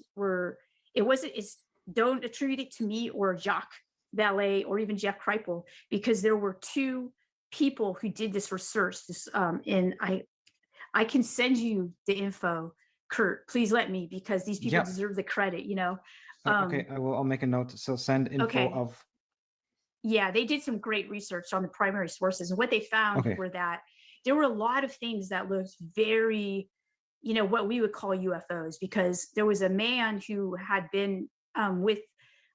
don't attribute it to me or Jacques Vallée or even Jeff Kripal, because there were two people who did this research. And I can send you the info, Kurt. Please let me, because these people deserve the credit. Okay, I'll make a note. So send info of. Yeah, they did some great research on the primary sources, and what they found were that there were a lot of things that looked very, what we would call UFOs, because there was a man who had been with,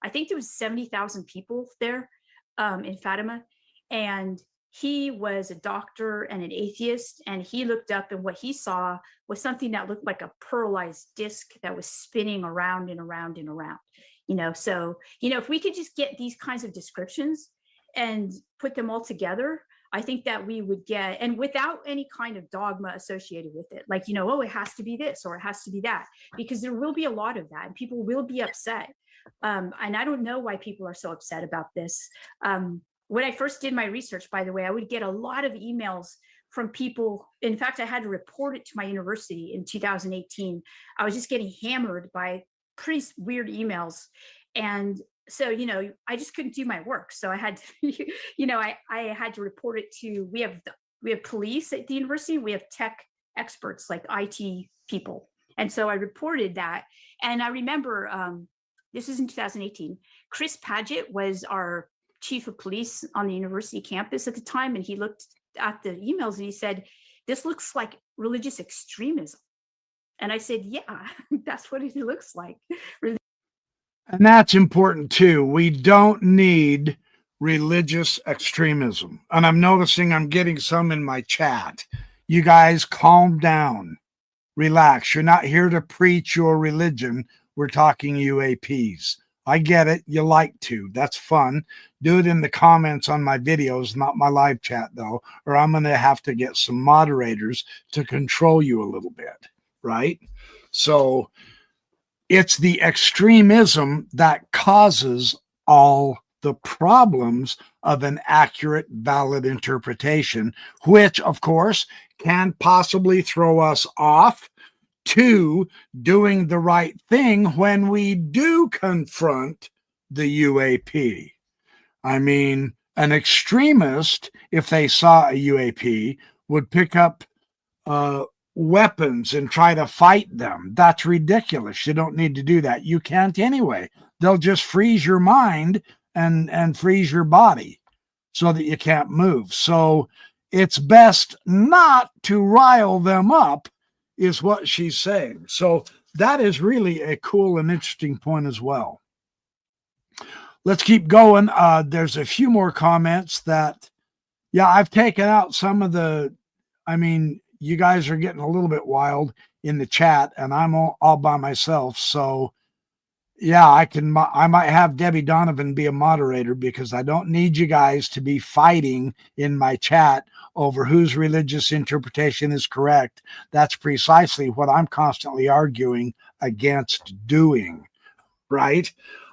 I think there was 70,000 people there in Fatima, and he was a doctor and an atheist, and he looked up, and what he saw was something that looked like a pearlized disc that was spinning around and around and around. So if we could just get these kinds of descriptions and put them all together, I think that we would get, and without any kind of dogma associated with it, like, it has to be this or it has to be that, because there will be a lot of that and people will be upset. And I don't know why people are so upset about this. When I first did my research, by the way, I would get a lot of emails from people. In fact, I had to report it to my university in 2018. I was just getting hammered by pretty weird emails. And so, I just couldn't do my work. So I had to, I had to report it to, we have police at the university. We have tech experts like IT people. And so I reported that. And I remember This is in 2018. Chris Paget was our chief of police on the university campus at the time, and he looked at the emails and he said, "This looks like religious extremism." And I said, "Yeah, that's what it looks like." And that's important too. We don't need religious extremism. And I'm noticing I'm getting some in my chat. You guys calm down, relax. You're not here to preach your religion. We're talking UAPs. I get it. You like to. That's fun. Do it in the comments on my videos, not my live chat though, or I'm going to have to get some moderators to control you a little bit, right? So it's the extremism that causes all the problems of an accurate, valid interpretation, which, of course, can possibly throw us off to doing the right thing when we do confront the UAP. I mean, an extremist, if they saw a UAP, would pick up weapons and try to fight them. That's ridiculous. You don't need to do that. You can't anyway. They'll just freeze your mind and freeze your body so that you can't move. So it's best not to rile them up, is what she's saying. So that is really a cool and interesting point as well. Let's keep going. There's a few more comments that, yeah, I've taken out some of the, I mean, you guys are getting a little bit wild in the chat, and I'm all by myself. So yeah, I might have Debbie Donovan be a moderator, because I don't need you guys to be fighting in my chat over whose religious interpretation is correct. That's precisely what I'm constantly arguing against doing, right?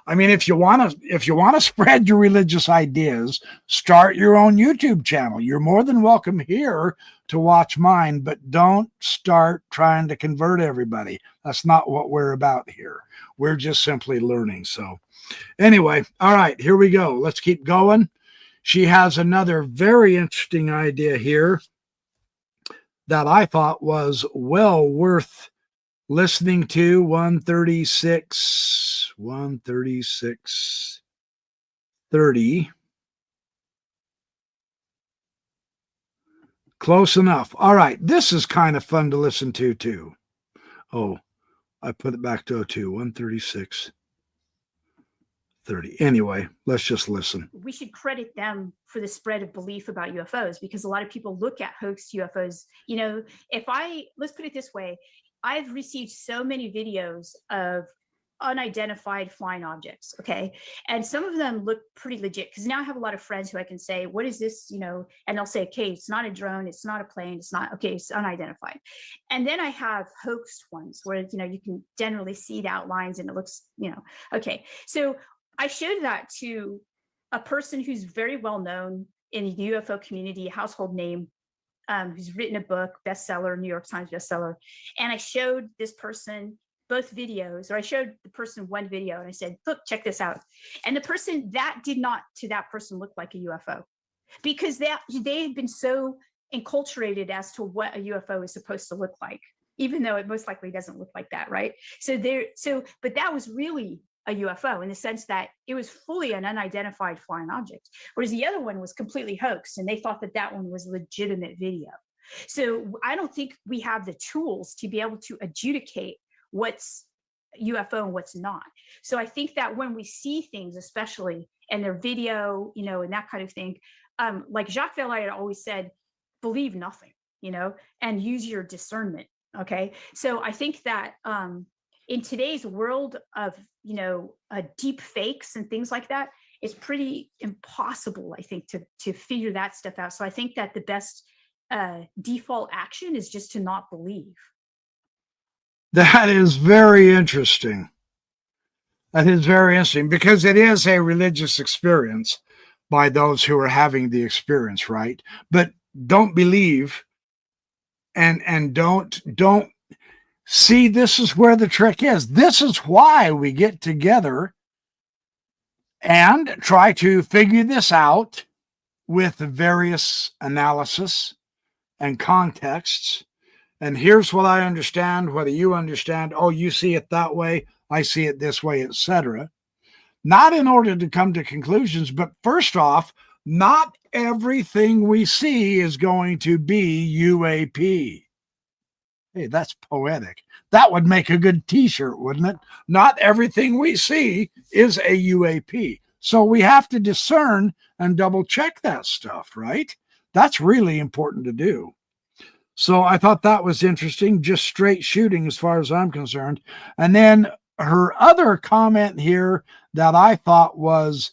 I mean, if you want to spread your religious ideas, start your own YouTube channel. You're more than welcome here to watch mine, but don't start trying to convert everybody. That's not what we're about here. We're just simply learning. So anyway, all right, here we go. Let's keep going. She has another very interesting idea here that I thought was well worth listening to. 136:30. Close enough. All right. This is kind of fun to listen to too. Oh, I put it back to 02. 136:30. Anyway, let's just listen. We should credit them for the spread of belief about UFOs, because a lot of people look at hoax UFOs. You know, let's put it this way. I've received so many videos of unidentified flying objects. Okay. And some of them look pretty legit, because now I have a lot of friends who I can say, "What is this?" You know, and they'll say, "Okay, it's not a drone. It's not a plane. It's not, okay, it's unidentified." And then I have hoaxed ones where, you know, you can generally see the outlines and it looks, you know, okay. So I showed that to a person who's very well known in the UFO community, a household name, who's written a book, bestseller, New York Times bestseller. And I showed this person both videos, or I showed the person one video and I said, "Look, check this out." And the person, that did not to that person look like a UFO, because they had been so enculturated as to what a UFO is supposed to look like, even though it most likely doesn't look like that, right? But that was really a UFO in the sense that it was fully an unidentified flying object, whereas the other one was completely hoaxed, and they thought that that one was legitimate video. So I don't think we have the tools to be able to adjudicate what's UFO and what's not. So I think that when we see things, especially in their video, you know, and that kind of thing, like Jacques Vallée had always said, believe nothing, you know, and use your discernment. Okay. So I think that in today's world of, you know, deep fakes and things like that, it's pretty impossible, I think, to figure that stuff out. So I think that the best default action is just to not believe. That is very interesting. That is very interesting, because it is a religious experience by those who are having the experience, right? But don't believe and don't see, this is where the trick is. This is why we get together and try to figure this out with the various analysis and contexts. And here's what I understand, whether you understand, oh, you see it that way, I see it this way, etc. Not in order to come to conclusions, but first off, not everything we see is going to be UAP. Hey, that's poetic. That would make a good t-shirt, wouldn't it? Not everything we see is a UAP. So we have to discern and double check that stuff, right? That's really important to do. So I thought that was interesting, just straight shooting as far as I'm concerned. And then her other comment here that I thought was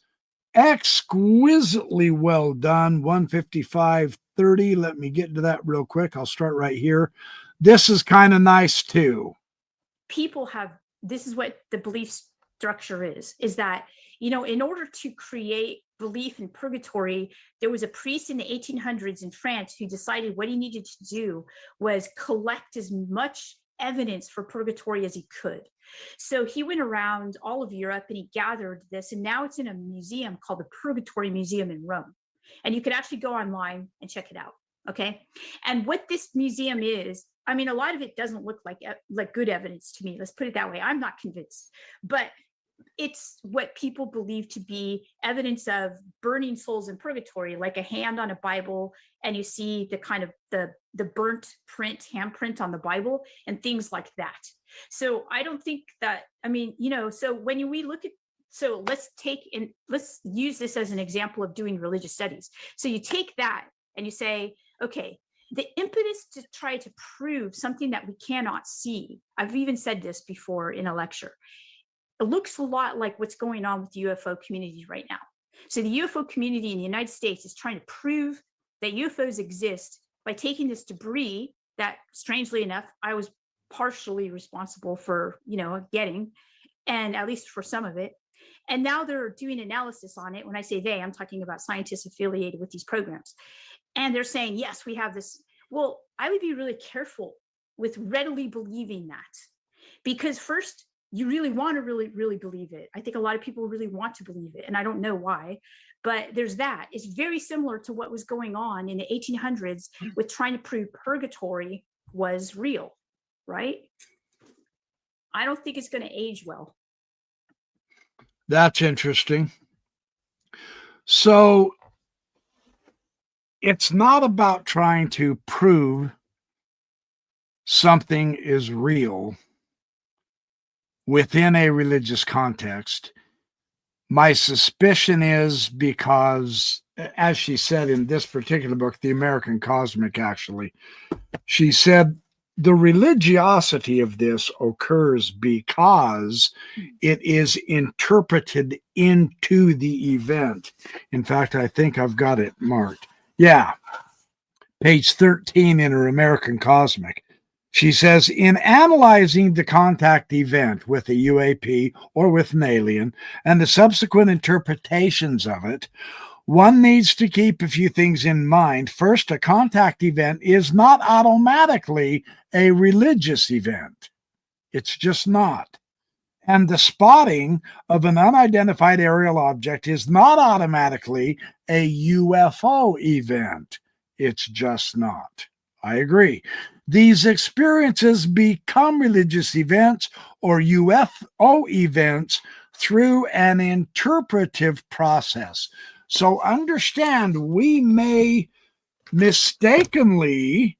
exquisitely well done, 155.30. Let me get to that real quick. I'll start right here. This is kind of nice too. People have, this is what the belief structure is that, you know, in order to create belief in purgatory, there was a priest in the 1800s in France who decided what he needed to do was collect as much evidence for purgatory as he could. So he went around all of Europe and he gathered this, and now it's in a museum called the Purgatory Museum in Rome. And you could actually go online and check it out. Okay. And what this museum is, I mean, a lot of it doesn't look like good evidence to me. Let's put it that way. I'm not convinced, but it's what people believe to be evidence of burning souls in purgatory, like a hand on a Bible, and you see the kind of the burnt print, handprint on the Bible, and things like that. So I don't think that, I mean, you know, so when we look at, so let's use this as an example of doing religious studies. So you take that and you say, okay, the impetus to try to prove something that we cannot see. I've even said this before in a lecture. It looks a lot like what's going on with the UFO community right now. So the UFO community in the United States is trying to prove that UFOs exist by taking this debris that, strangely enough, I was partially responsible for, you know, getting, and at least for some of it. And now they're doing analysis on it. When I say they, I'm talking about scientists affiliated with these programs. And they're saying, yes, we have this. Well, I would be really careful with readily believing that, because first, you really want to really believe it. I think a lot of people really want to believe it, and I don't know why, but there's that. It's very similar to what was going on in the 1800s with trying to prove purgatory was real, right? I don't think it's going to age well. That's interesting. So it's not about trying to prove something is real within a religious context. My suspicion is because, as she said in this particular book, The American Cosmic, actually, she said the religiosity of this occurs because it is interpreted into the event. In fact, I think I've got it marked. Yeah, page 13 in her American Cosmic. She says, in analyzing the contact event with a UAP or with an alien and the subsequent interpretations of it, one needs to keep a few things in mind. First, a contact event is not automatically a religious event. It's just not. And the spotting of an unidentified aerial object is not automatically a UFO event. It's just not. I agree. These experiences become religious events or UFO events through an interpretive process. So understand, we may mistakenly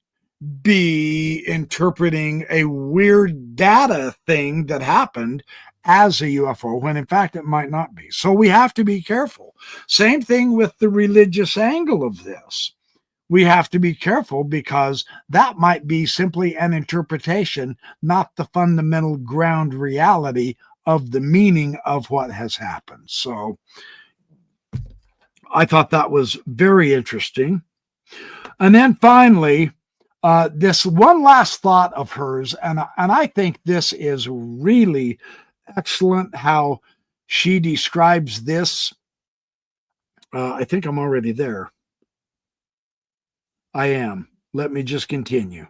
be interpreting a weird data thing that happened as a UFO, when in fact it might not be. So we have to be careful. Same thing with the religious angle of this. We have to be careful because that might be simply an interpretation, not the fundamental ground reality of the meaning of what has happened. So I thought that was very interesting. And then finally, this one last thought of hers, and I think this is really excellent how she describes this. I think I'm already there. I am. Let me just continue.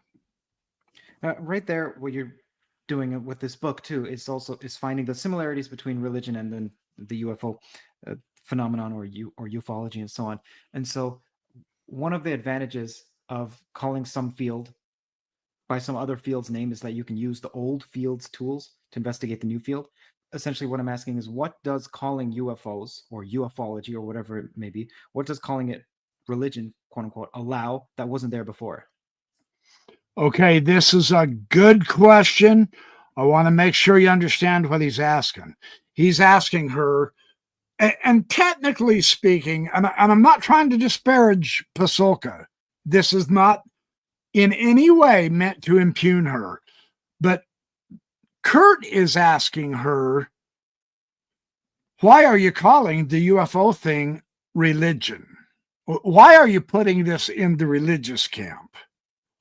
Right there, what you're doing with this book too is finding the similarities between religion and then the UFO phenomenon or ufology and so on. And so one of the advantages of calling some field by some other field's name is that you can use the old field's tools to investigate the new field. Essentially, what I'm asking is, what does calling UFOs or ufology or whatever it may be, what does calling it religion, quote unquote, allow that wasn't there before? Okay, this is a good question. I want to make sure you understand what he's asking. He's asking her, and technically speaking, and I'm not trying to disparage Pasulka. This is not in any way meant to impugn her. But Kurt is asking her, why are you calling the UFO thing religion? Why are you putting this in the religious camp?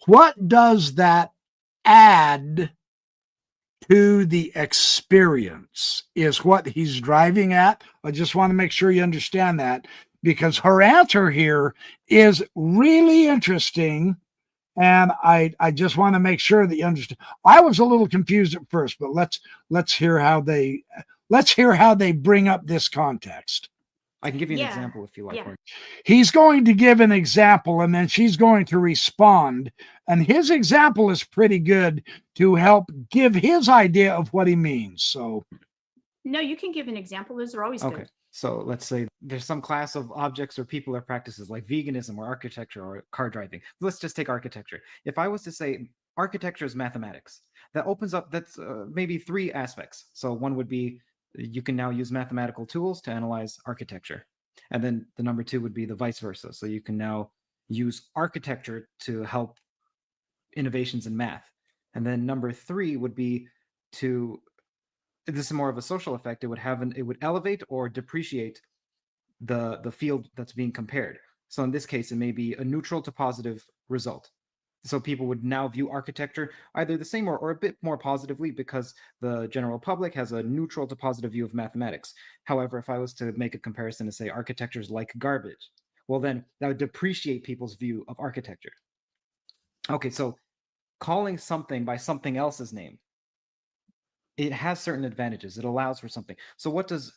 What does that add to the experience is what he's driving at. I just want to make sure you understand that, because her answer here is really interesting. And I just want to make sure that you understand. I was a little confused at first, but let's hear how they bring up this context. I can give you an example if you like. Yeah. He's going to give an example, and then she's going to respond. And his example is pretty good to help give his idea of what he means. So, no, you can give an example. Those are always okay. good. So let's say there's some class of objects or people or practices like veganism or architecture or car driving. Let's just take architecture. If I was to say architecture is mathematics, that opens up, that's maybe three aspects. So one would be, you can now use mathematical tools to analyze architecture. And then the number two would be the vice versa. So you can now use architecture to help innovations in math. And then number three would be to, this is more of a social effect, it would elevate or depreciate the field that's being compared. So in this case, it may be a neutral to positive result. So people would now view architecture either the same or a bit more positively, because the general public has a neutral to positive view of mathematics. However, if I was to make a comparison to say architecture is like garbage, well, then that would depreciate people's view of architecture. Okay, so calling something by something else's name, it has certain advantages. It allows for something. So what does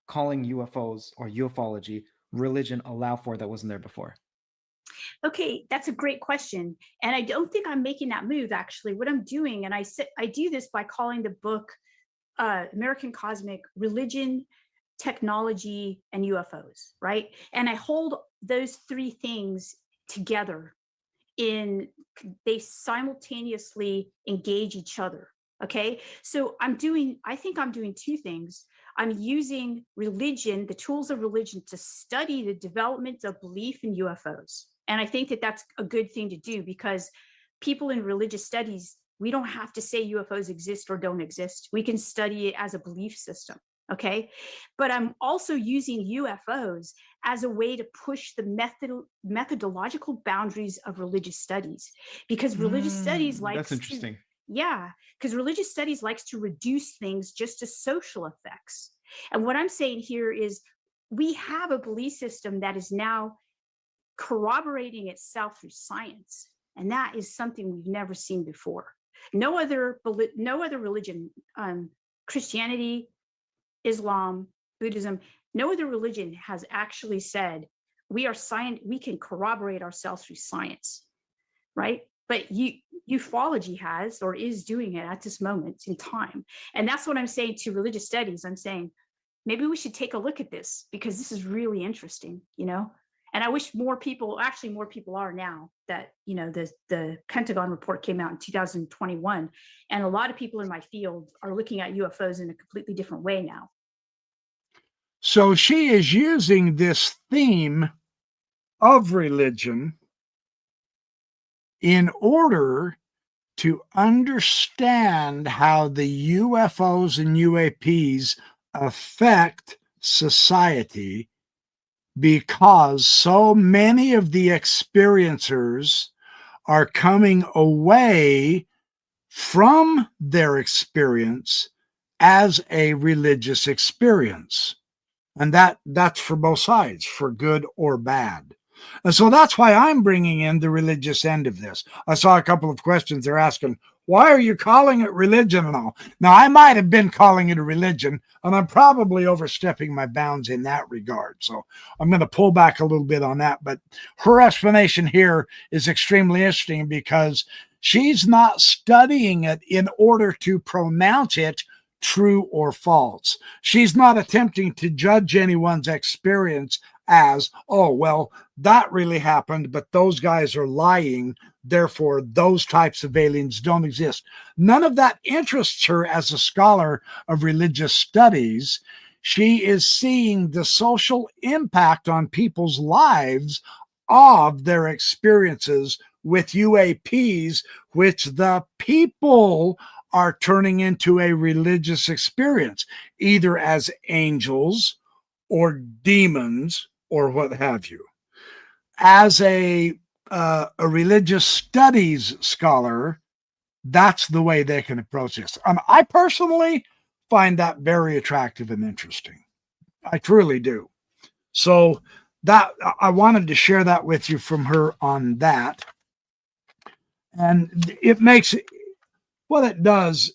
calling UFOs or ufology religion allow for that wasn't there before? Okay, that's a great question. And I don't think I'm making that move, actually. What I'm doing, and I do this by calling the book American Cosmic Religion, Technology, and UFOs, right? And I hold those three things together they simultaneously engage each other. Okay, so I think I'm doing two things. I'm using religion, the tools of religion, to study the development of belief in UFOs. And I think that that's a good thing to do, because people in religious studies, we don't have to say UFOs exist or don't exist. We can study it as a belief system. Okay, but I'm also using UFOs as a way to push the methodological boundaries of religious studies, because religious studies likes that's interesting. Because religious studies likes to reduce things just to social effects. And what I'm saying here is, we have a belief system that is now corroborating itself through science, and that is something we've never seen before. No other religion, Christianity, Islam, Buddhism, no other religion has actually said we can corroborate ourselves through science, right? But ufology has, or is doing it at this moment in time. And that's what I'm saying to religious studies. I'm saying, maybe we should take a look at this, because this is really interesting, And I wish more people are now that, the Pentagon report came out in 2021. And a lot of people in my field are looking at UFOs in a completely different way now. So she is using this theme of religion in order to understand how the UFOs and UAPs affect society, because so many of the experiencers are coming away from their experience as a religious experience. And that's for both sides, for good or bad. And so that's why I'm bringing in the religious end of this. I saw a couple of questions they're asking, why are you calling it religion and all? Now, I might have been calling it a religion, and I'm probably overstepping my bounds in that regard. So I'm going to pull back a little bit on that. But her explanation here is extremely interesting, because She's not studying it in order to pronounce it true or false. She's not attempting to judge anyone's experience as, oh, well, that really happened, but those guys are lying. Therefore, those types of aliens don't exist. None of that interests her as a scholar of religious studies. She is seeing the social impact on people's lives of their experiences with UAPs, which the people are turning into a religious experience, either as angels or demons or what have you. As a religious studies scholar, that's the way they can approach this. I personally find that very attractive and interesting. I truly do. So that I wanted to share that with you from her on that. And it makes it, what it does,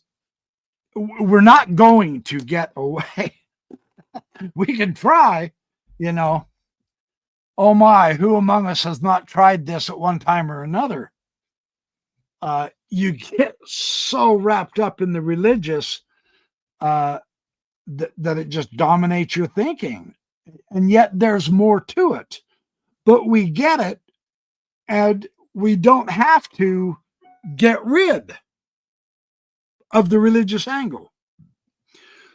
we're not going to get away. We can try, you know. Oh my, who among us has not tried this at one time or another? You get so wrapped up in the religious that it just dominates your thinking. And yet there's more to it. But we get it, and we don't have to get rid of the religious angle.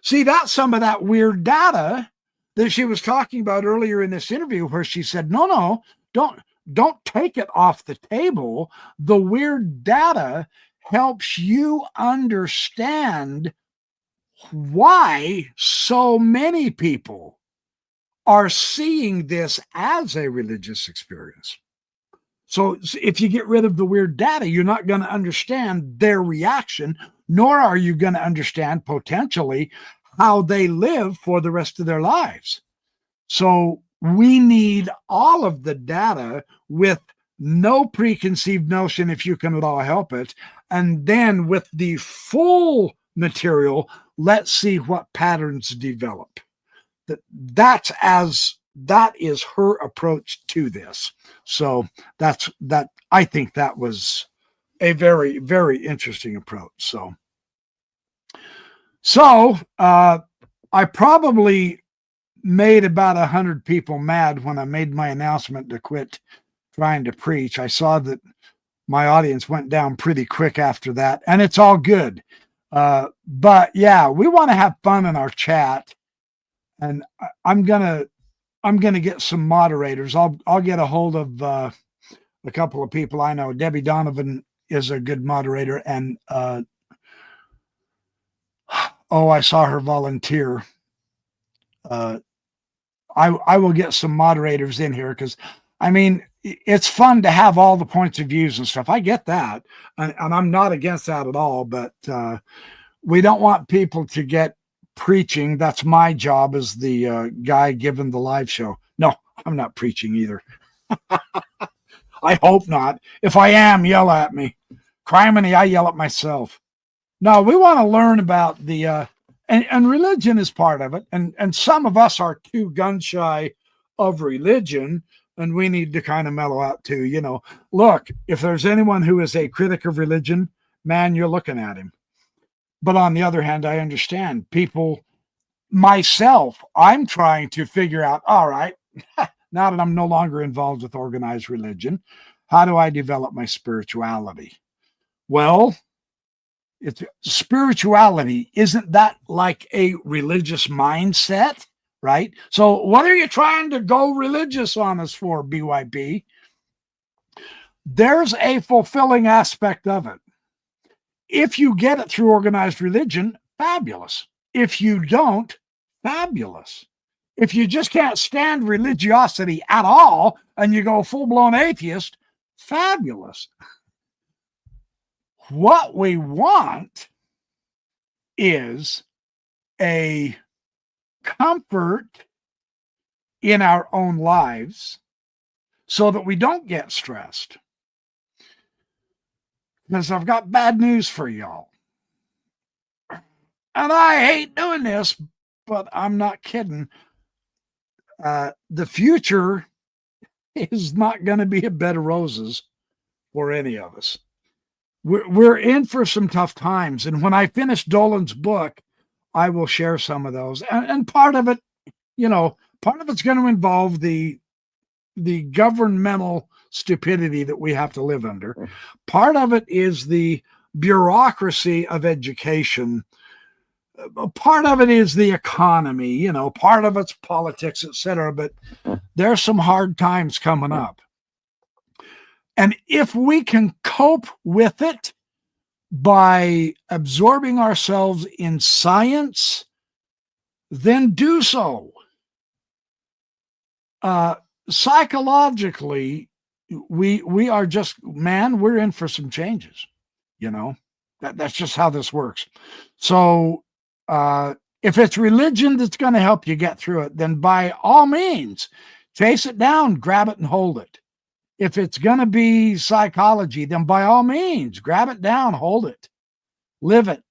See, that's some of that weird data that she was talking about earlier in this interview, where she said, no, don't take it off the table. The weird data helps you understand why so many people are seeing this as a religious experience. So if you get rid of the weird data, you're not going to understand their reaction, nor are you going to understand potentially how they live for the rest of their lives. So we need all of the data with no preconceived notion, if you can at all help it. And then with the full material, let's see what patterns develop. That is her approach to this. So that I think that was a very, very interesting approach. So I probably made about 100 people mad when I made my announcement to quit trying to preach. I saw that my audience went down pretty quick after that, and it's all good. But yeah, we want to have fun in our chat, and I'm gonna get some moderators. I'll get a hold of a couple of people I know. Debbie Donovan is a good moderator, and I saw her volunteer. I will get some moderators in here, because I mean, it's fun to have all the points of views and stuff. I get that, and I'm not against that at all. But we don't want people to get preaching. That's my job as the guy giving the live show. No, I'm not preaching either. I hope not. If I am, yell at me. Criminy, I yell at myself. No, we want to learn about the and religion is part of it. And some of us are too gun shy of religion, and we need to kind of mellow out too. You know, look, if there's anyone who is a critic of religion, man, you're looking at him. But on the other hand, I understand people, myself, I'm trying to figure out, all right, now that I'm no longer involved with organized religion, how do I develop my spirituality? Well, it's spirituality. Isn't that like a religious mindset, right? So what are you trying to go religious on us for, BYP? There's a fulfilling aspect of it. If you get it through organized religion, fabulous. If you don't, fabulous. If you just can't stand religiosity at all and you go full-blown atheist, fabulous. What we want is a comfort in our own lives so that we don't get stressed. Because I've got bad news for y'all. And I hate doing this, but I'm not kidding. The future is not going to be a bed of roses for any of us. we're in for some tough times. And when I finish Dolan's book, I will share some of those. And part of it, part of it's going to involve the governmental stupidity that we have to live under. Part of it is the bureaucracy of education. Part of it is the economy, part of it's politics, etc. But there's some hard times coming up. And if we can cope with it by absorbing ourselves in science, then do so. Psychologically, we are just, we're in for some changes. That's just how this works. So if it's religion that's going to help you get through it, then by all means, chase it down, grab it and hold it. If it's going to be psychology, then by all means, grab it down, hold it, live it,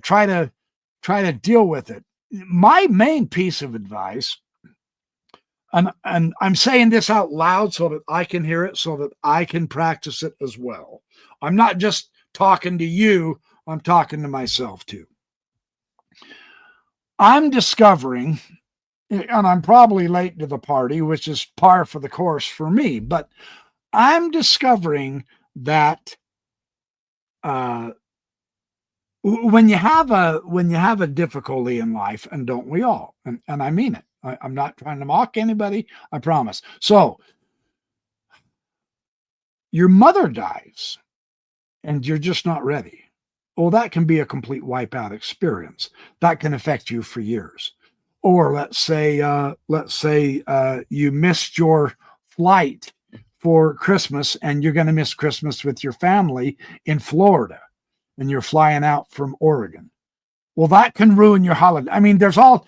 try to deal with it. My main piece of advice, and I'm saying this out loud so that I can hear it, so that I can practice it as well. I'm not just talking to you, I'm talking to myself too. I'm discovering, and I'm probably late to the party, which is par for the course for me, but I'm discovering that when you have a difficulty in life, and don't we all, and I mean it, I'm not trying to mock anybody, I promise. So your mother dies and you're just not ready. Well, that can be a complete wipeout experience. That can affect you for years. Or let's say you missed your flight for Christmas and you're going to miss Christmas with your family in Florida and you're flying out from Oregon. Well, that can ruin your holiday. I mean, there's all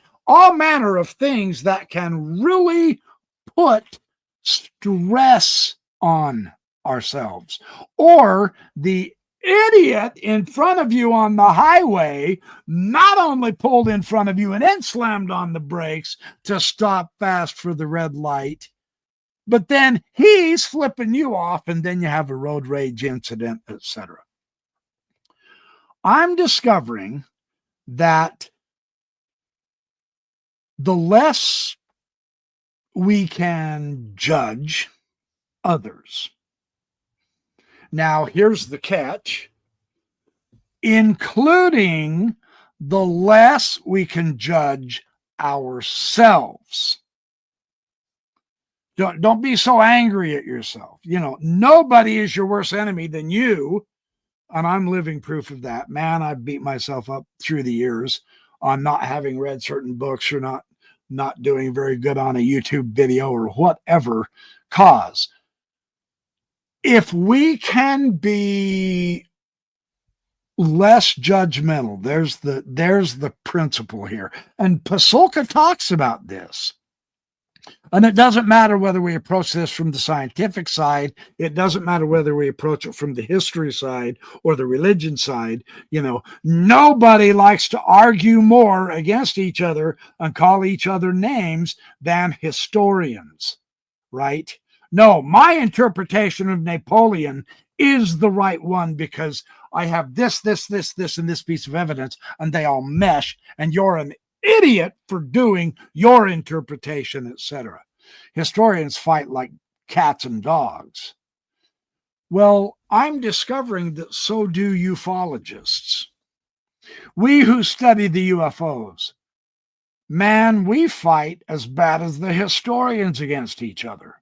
manner of things that can really put stress on ourselves. Or the idiot in front of you on the highway not only pulled in front of you and then slammed on the brakes to stop fast for the red light, but then he's flipping you off, and then you have a road rage incident, etc. I'm discovering that the less we can judge others. Now, here's the catch, including the less we can judge ourselves. Don't be so angry at yourself. Nobody is your worst enemy than you. And I'm living proof of that. Man, I've beat myself up through the years on not having read certain books or not doing very good on a YouTube video or whatever cause. If we can be less judgmental, there's the principle here. And Pasulka talks about this. And it doesn't matter whether we approach this from the scientific side. It doesn't matter whether we approach it from the history side or the religion side. Nobody likes to argue more against each other and call each other names than historians, right? No, my interpretation of Napoleon is the right one because I have this, and this piece of evidence, and they all mesh, and you're an idiot for doing your interpretation, etc. Historians fight like cats and dogs. Well, I'm discovering that so do ufologists. We who study the UFOs, man, we fight as bad as the historians against each other.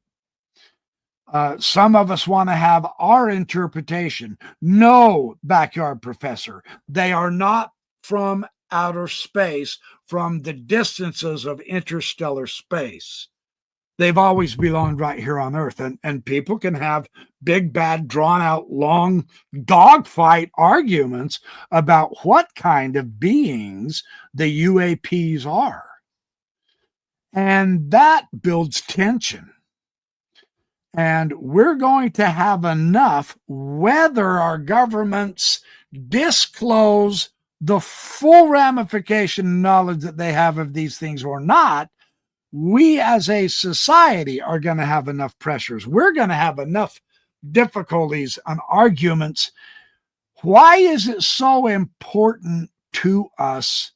Some of us want to have our interpretation. No, backyard professor, they are not from outer space, from the distances of interstellar space. They've always belonged right here on Earth. And people can have big, bad, drawn out, long dogfight arguments about what kind of beings the UAPs are. And that builds tension. And we're going to have enough, whether our governments disclose the full ramification knowledge that they have of these things or not, we as a society are going to have enough pressures. We're going to have enough difficulties and arguments Why is it so important to us?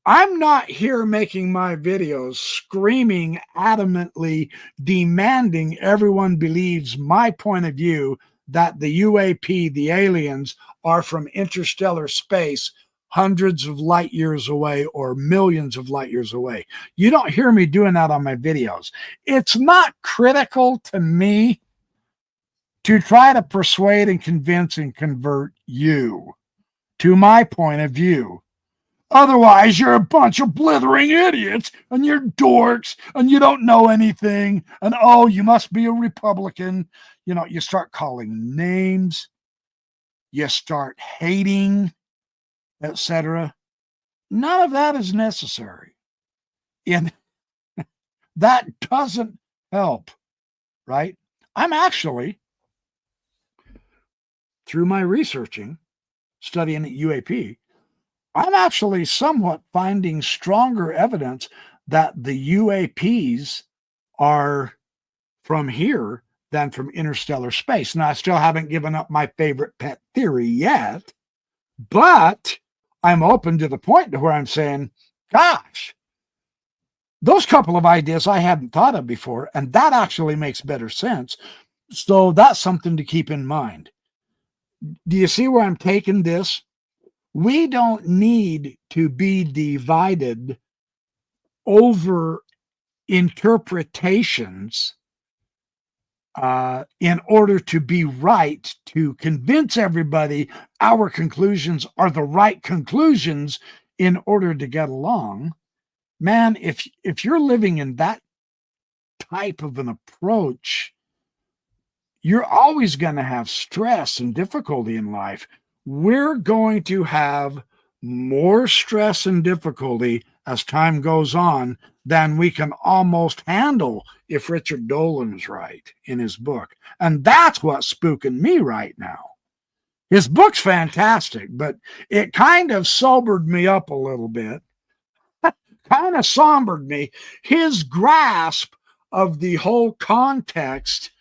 I'm not here making my videos screaming, adamantly demanding everyone believes my point of view that the UAP, the aliens, are from interstellar space hundreds of light years away or millions of light years away. You don't hear me doing that on my videos. It's not critical to me to try to persuade and convince and convert you to my point of view. Otherwise, you're a bunch of blithering idiots and you're dorks and you don't know anything. And oh, you must be a Republican. You know, you start calling names, you start hating, etc. None of that is necessary. And that doesn't help, right? I'm actually, through my researching, studying at UAP, I'm actually somewhat finding stronger evidence that the UAPs are from here than from interstellar space. Now, I still haven't given up my favorite pet theory yet, but I'm open to the point to where I'm saying, gosh, those couple of ideas I hadn't thought of before, and that actually makes better sense. So that's something to keep in mind. Do you see where I'm taking this? We don't need to be divided over interpretations in order to be right, to convince everybody our conclusions are the right conclusions in order to get along. Man, if you're living in that type of an approach, you're always going to have stress and difficulty in life. We're going to have more stress and difficulty as time goes on than we can almost handle if Richard Dolan's right in his book. And that's what's spooking me right now. His book's fantastic, but it kind of sobered me up a little bit, kind of sombered me. His grasp of the whole context,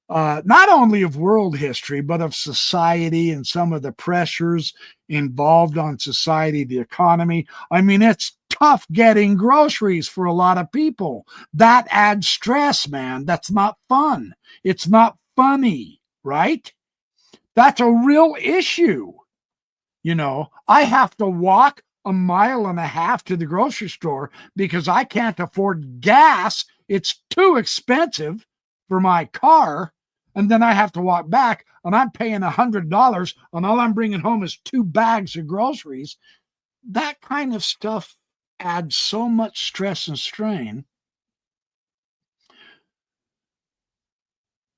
not only of world history, but of society and some of the pressures involved on society, the economy. I mean, it's tough getting groceries for a lot of people. That adds stress, man. That's not fun. It's not funny, right? That's a real issue. You know, I have to walk a mile and a half to the grocery store because I can't afford gas. It's too expensive for my car. And then I have to walk back and I'm paying $100 and all I'm bringing home is 2 bags of groceries. That kind of stuff adds so much stress and strain.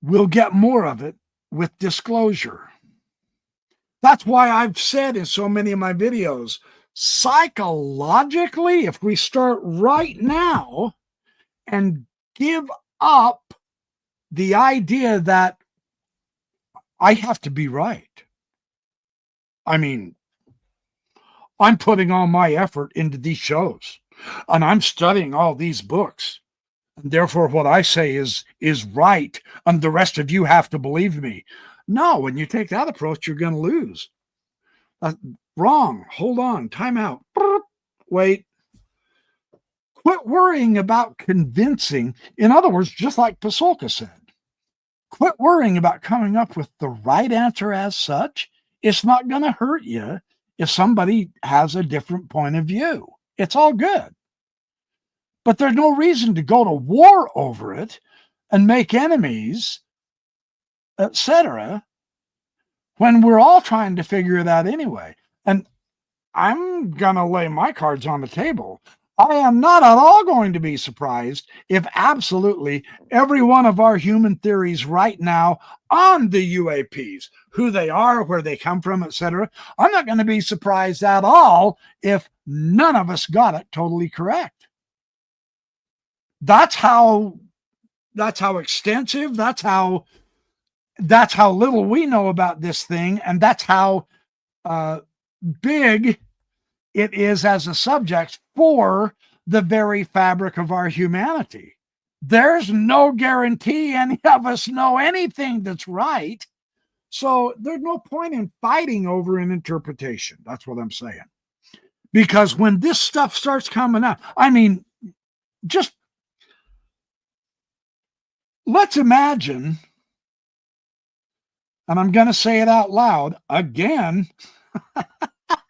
We'll get more of it with disclosure. That's why I've said in so many of my videos, psychologically, if we start right now and give up the idea that I have to be right. I mean, I'm putting all my effort into these shows and I'm studying all these books. And therefore, what I say is right. And the rest of you have to believe me. No, when you take that approach, you're going to lose. Wrong. Hold on. Time out. Wait. Quit worrying about convincing. In other words, just like Pasulka said, quit worrying about coming up with the right answer as such. It's not going to hurt you if somebody has a different point of view. It's all good. But there's no reason to go to war over it and make enemies, etc., when we're all trying to figure it out anyway. And I'm going to lay my cards on the table. I am not at all going to be surprised if absolutely every one of our human theories right now on the UAPs, who they are, where they come from, etc., I'm not going to be surprised at all if none of us got it totally correct. That's how extensive, that's how little we know about this thing, and that's how big it is as a subject for the very fabric of our humanity. There's no guarantee any of us know anything that's right. So there's no point in fighting over an interpretation. That's what I'm saying. Because when this stuff starts coming out, I mean, just let's imagine, and I'm going to say it out loud again,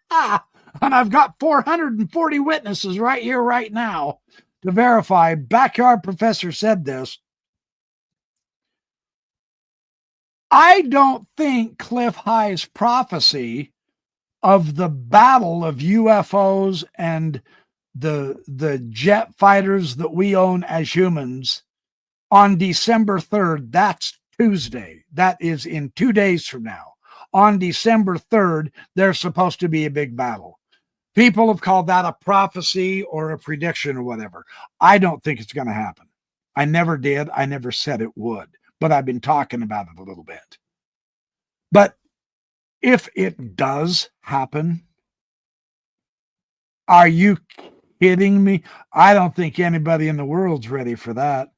and I've got 440 witnesses right here, right now, to verify. Backyard Professor said this. I don't think Cliff High's prophecy of the battle of UFOs and the jet fighters that we own as humans on December 3rd, that's Tuesday. That is in 2 days from now. On December 3rd, there's supposed to be a big battle. People have called that a prophecy or a prediction or whatever. I don't think it's going to happen. I never did. I never said it would, but I've been talking about it a little bit. But if it does happen, are you kidding me? I don't think anybody in the world's ready for that.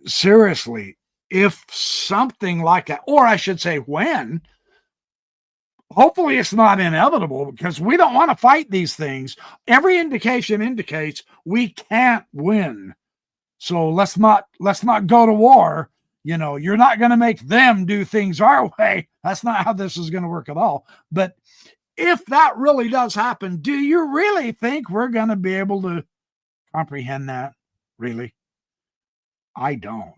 Seriously, if something like that, or I should say when, hopefully it's not inevitable, because we don't want to fight these things. Every indication indicates we can't win. So let's not go to war. You know, you're not going to make them do things our way. That's not how this is going to work at all. But if that really does happen, do you really think we're going to be able to comprehend that? Really? I don't.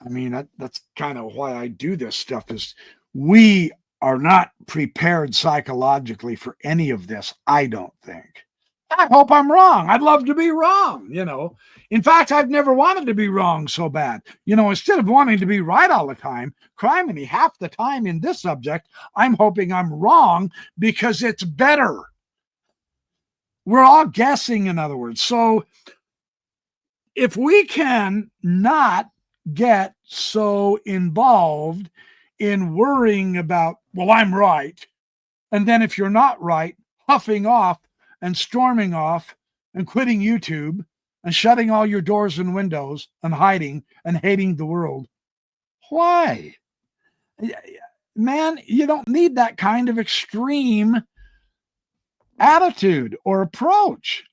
I mean, that's kind of why I do this stuff, is we are not prepared psychologically for any of this, I don't think. I hope I'm wrong. I'd love to be wrong, you know. In fact, I've never wanted to be wrong so bad. You know, instead of wanting to be right all the time, criminy, half the time in this subject, I'm hoping I'm wrong because it's better. We're all guessing, in other words. So if we can not get so involved in worrying about, well, I'm right, and then if you're not right, huffing off and storming off and quitting YouTube and shutting all your doors and windows and hiding and hating the world. Why? Man, you don't need that kind of extreme attitude or approach.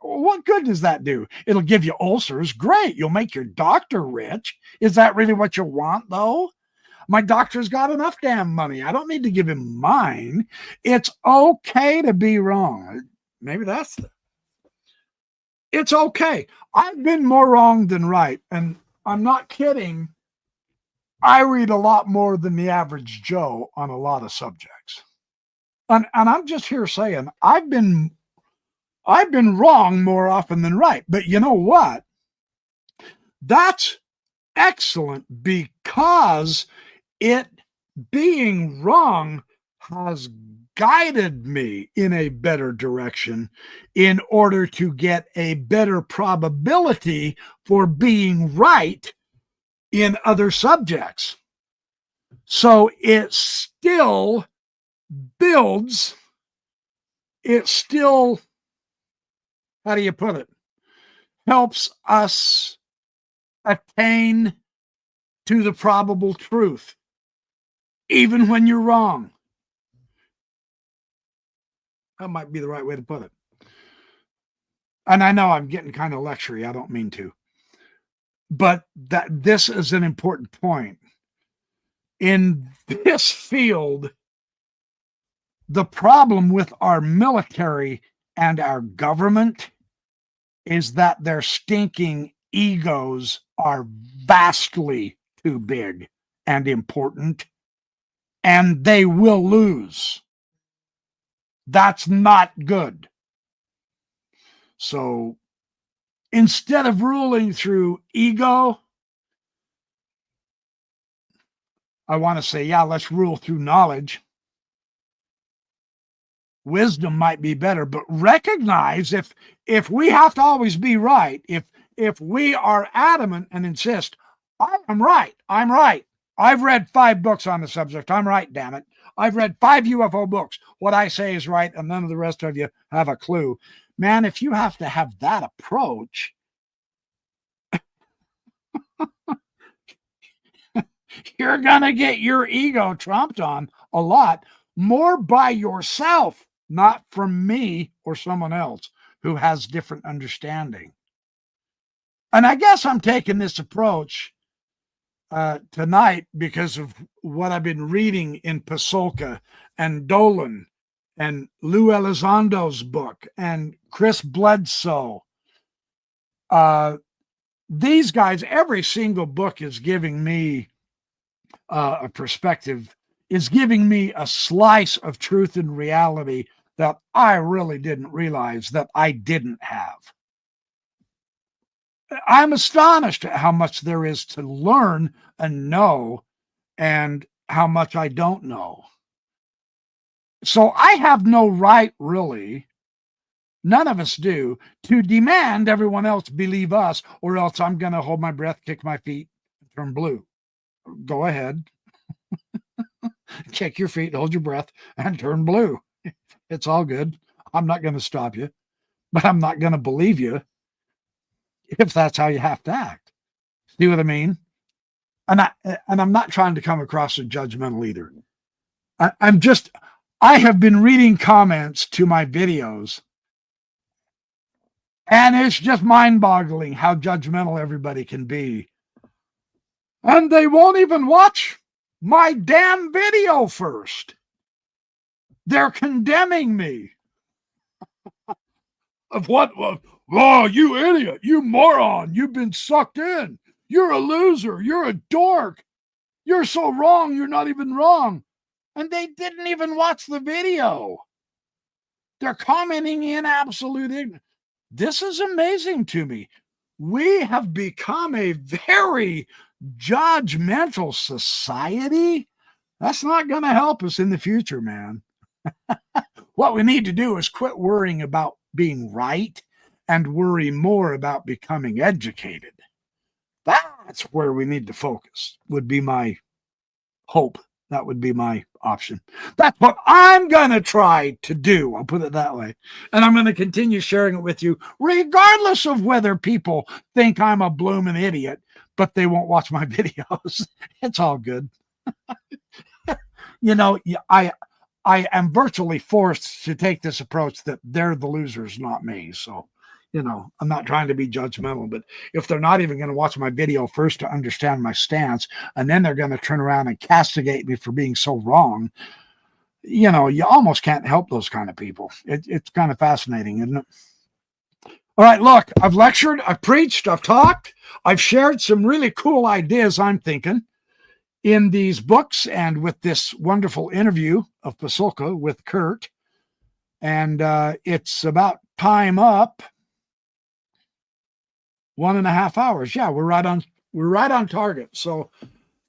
What good does that do? It'll give you ulcers. Great. You'll make your doctor rich. Is that really what you want, though? My doctor's got enough damn money. I don't need to give him mine. It's okay to be wrong. Maybe it's okay. I've been more wrong than right. And I'm not kidding. I read a lot more than the average Joe on a lot of subjects. And I'm just here saying I've been wrong more often than right. But you know what? That's excellent, because it being wrong has guided me in a better direction in order to get a better probability for being right in other subjects. So it still builds, it still, how do you put it, helps us attain to the probable truth, even when you're wrong. That might be the right way to put it. And I know I'm getting kind of lectury. I don't mean to. But this is an important point. In this field, the problem with our military and our government is that their stinking egos are vastly too big and important, and they will lose. That's not good. So instead of ruling through ego, I want to say, yeah, let's rule through knowledge. Wisdom might be better, but recognize if we have to always be right, if we are adamant and insist, I'm right, I've read 5 books on the subject, I'm right, damn it. I've read 5 UFO books. What I say is right, and none of the rest of you have a clue. Man, if you have to have that approach, you're going to get your ego trumped on a lot more by yourself, not from me or someone else who has different understanding. And I guess I'm taking this approach tonight because of what I've been reading in Pasulka and Dolan and Lou Elizondo's book and Chris Bledsoe. These guys, every single book is giving me a perspective, is giving me a slice of truth and reality that I really didn't realize that I didn't have. I'm astonished at how much there is to learn and know and how much I don't know. So I have no right, really, none of us do, to demand everyone else believe us, or else I'm going to hold my breath, kick my feet, and turn blue. Go ahead. Kick your feet, hold your breath, and turn blue. It's all good. I'm not going to stop you, but I'm not going to believe you if that's how you have to act. See what I mean? And I'm not trying to come across as judgmental either. I have been reading comments to my videos, and it's just mind-boggling how judgmental everybody can be. And they won't even watch my damn video first. They're condemning me. Of what? Oh, you idiot, you moron, you've been sucked in. You're a loser, you're a dork. You're so wrong, you're not even wrong. And they didn't even watch the video. They're commenting in absolute ignorance. This is amazing to me. We have become a very judgmental society. That's not going to help us in the future, man. What we need to do is quit worrying about being right and worry more about becoming educated. That's where we need to focus, would be my hope. That would be my option. That's what I'm going to try to do. I'll put it that way. And I'm going to continue sharing it with you, regardless of whether people think I'm a blooming idiot, but they won't watch my videos. It's all good. You know, I am virtually forced to take this approach that they're the losers, not me. So, you know, I'm not trying to be judgmental, but if they're not even going to watch my video first to understand my stance, and then they're going to turn around and castigate me for being so wrong, you know, you almost can't help those kind of people. It's kind of fascinating, isn't it? All right, look, I've lectured, I've preached, I've talked, I've shared some really cool ideas I'm thinking in these books and with this wonderful interview of Pasulka with Kurt. And it's about time up. 1.5 hours. Yeah, we're right on target. So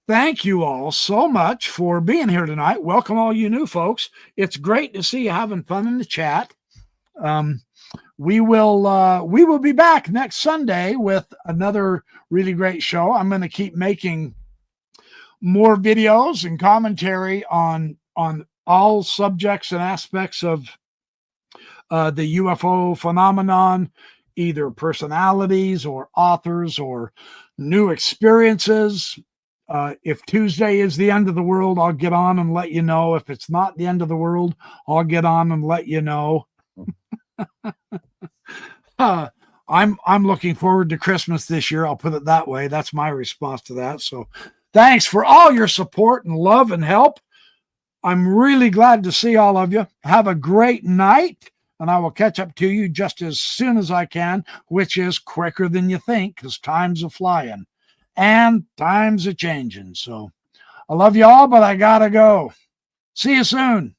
thank you all so much for being here tonight. Welcome all you new folks. It's great to see you having fun in the chat. We will be back next Sunday with another really great show. I'm going to keep making more videos and commentary on all subjects and aspects of the UFO phenomenon, either personalities or authors or new experiences. If Tuesday is the end of the world, I'll get on and let you know. If it's not the end of the world, I'll get on and let you know. I'm looking forward to Christmas this year. I'll put it that way. That's my response to that. So thanks for all your support and love and help. I'm really glad to see all of you. Have a great night. And I will catch up to you just as soon as I can, which is quicker than you think, because time's a flying and time's a changing. So I love you all, but I gotta go. See you soon.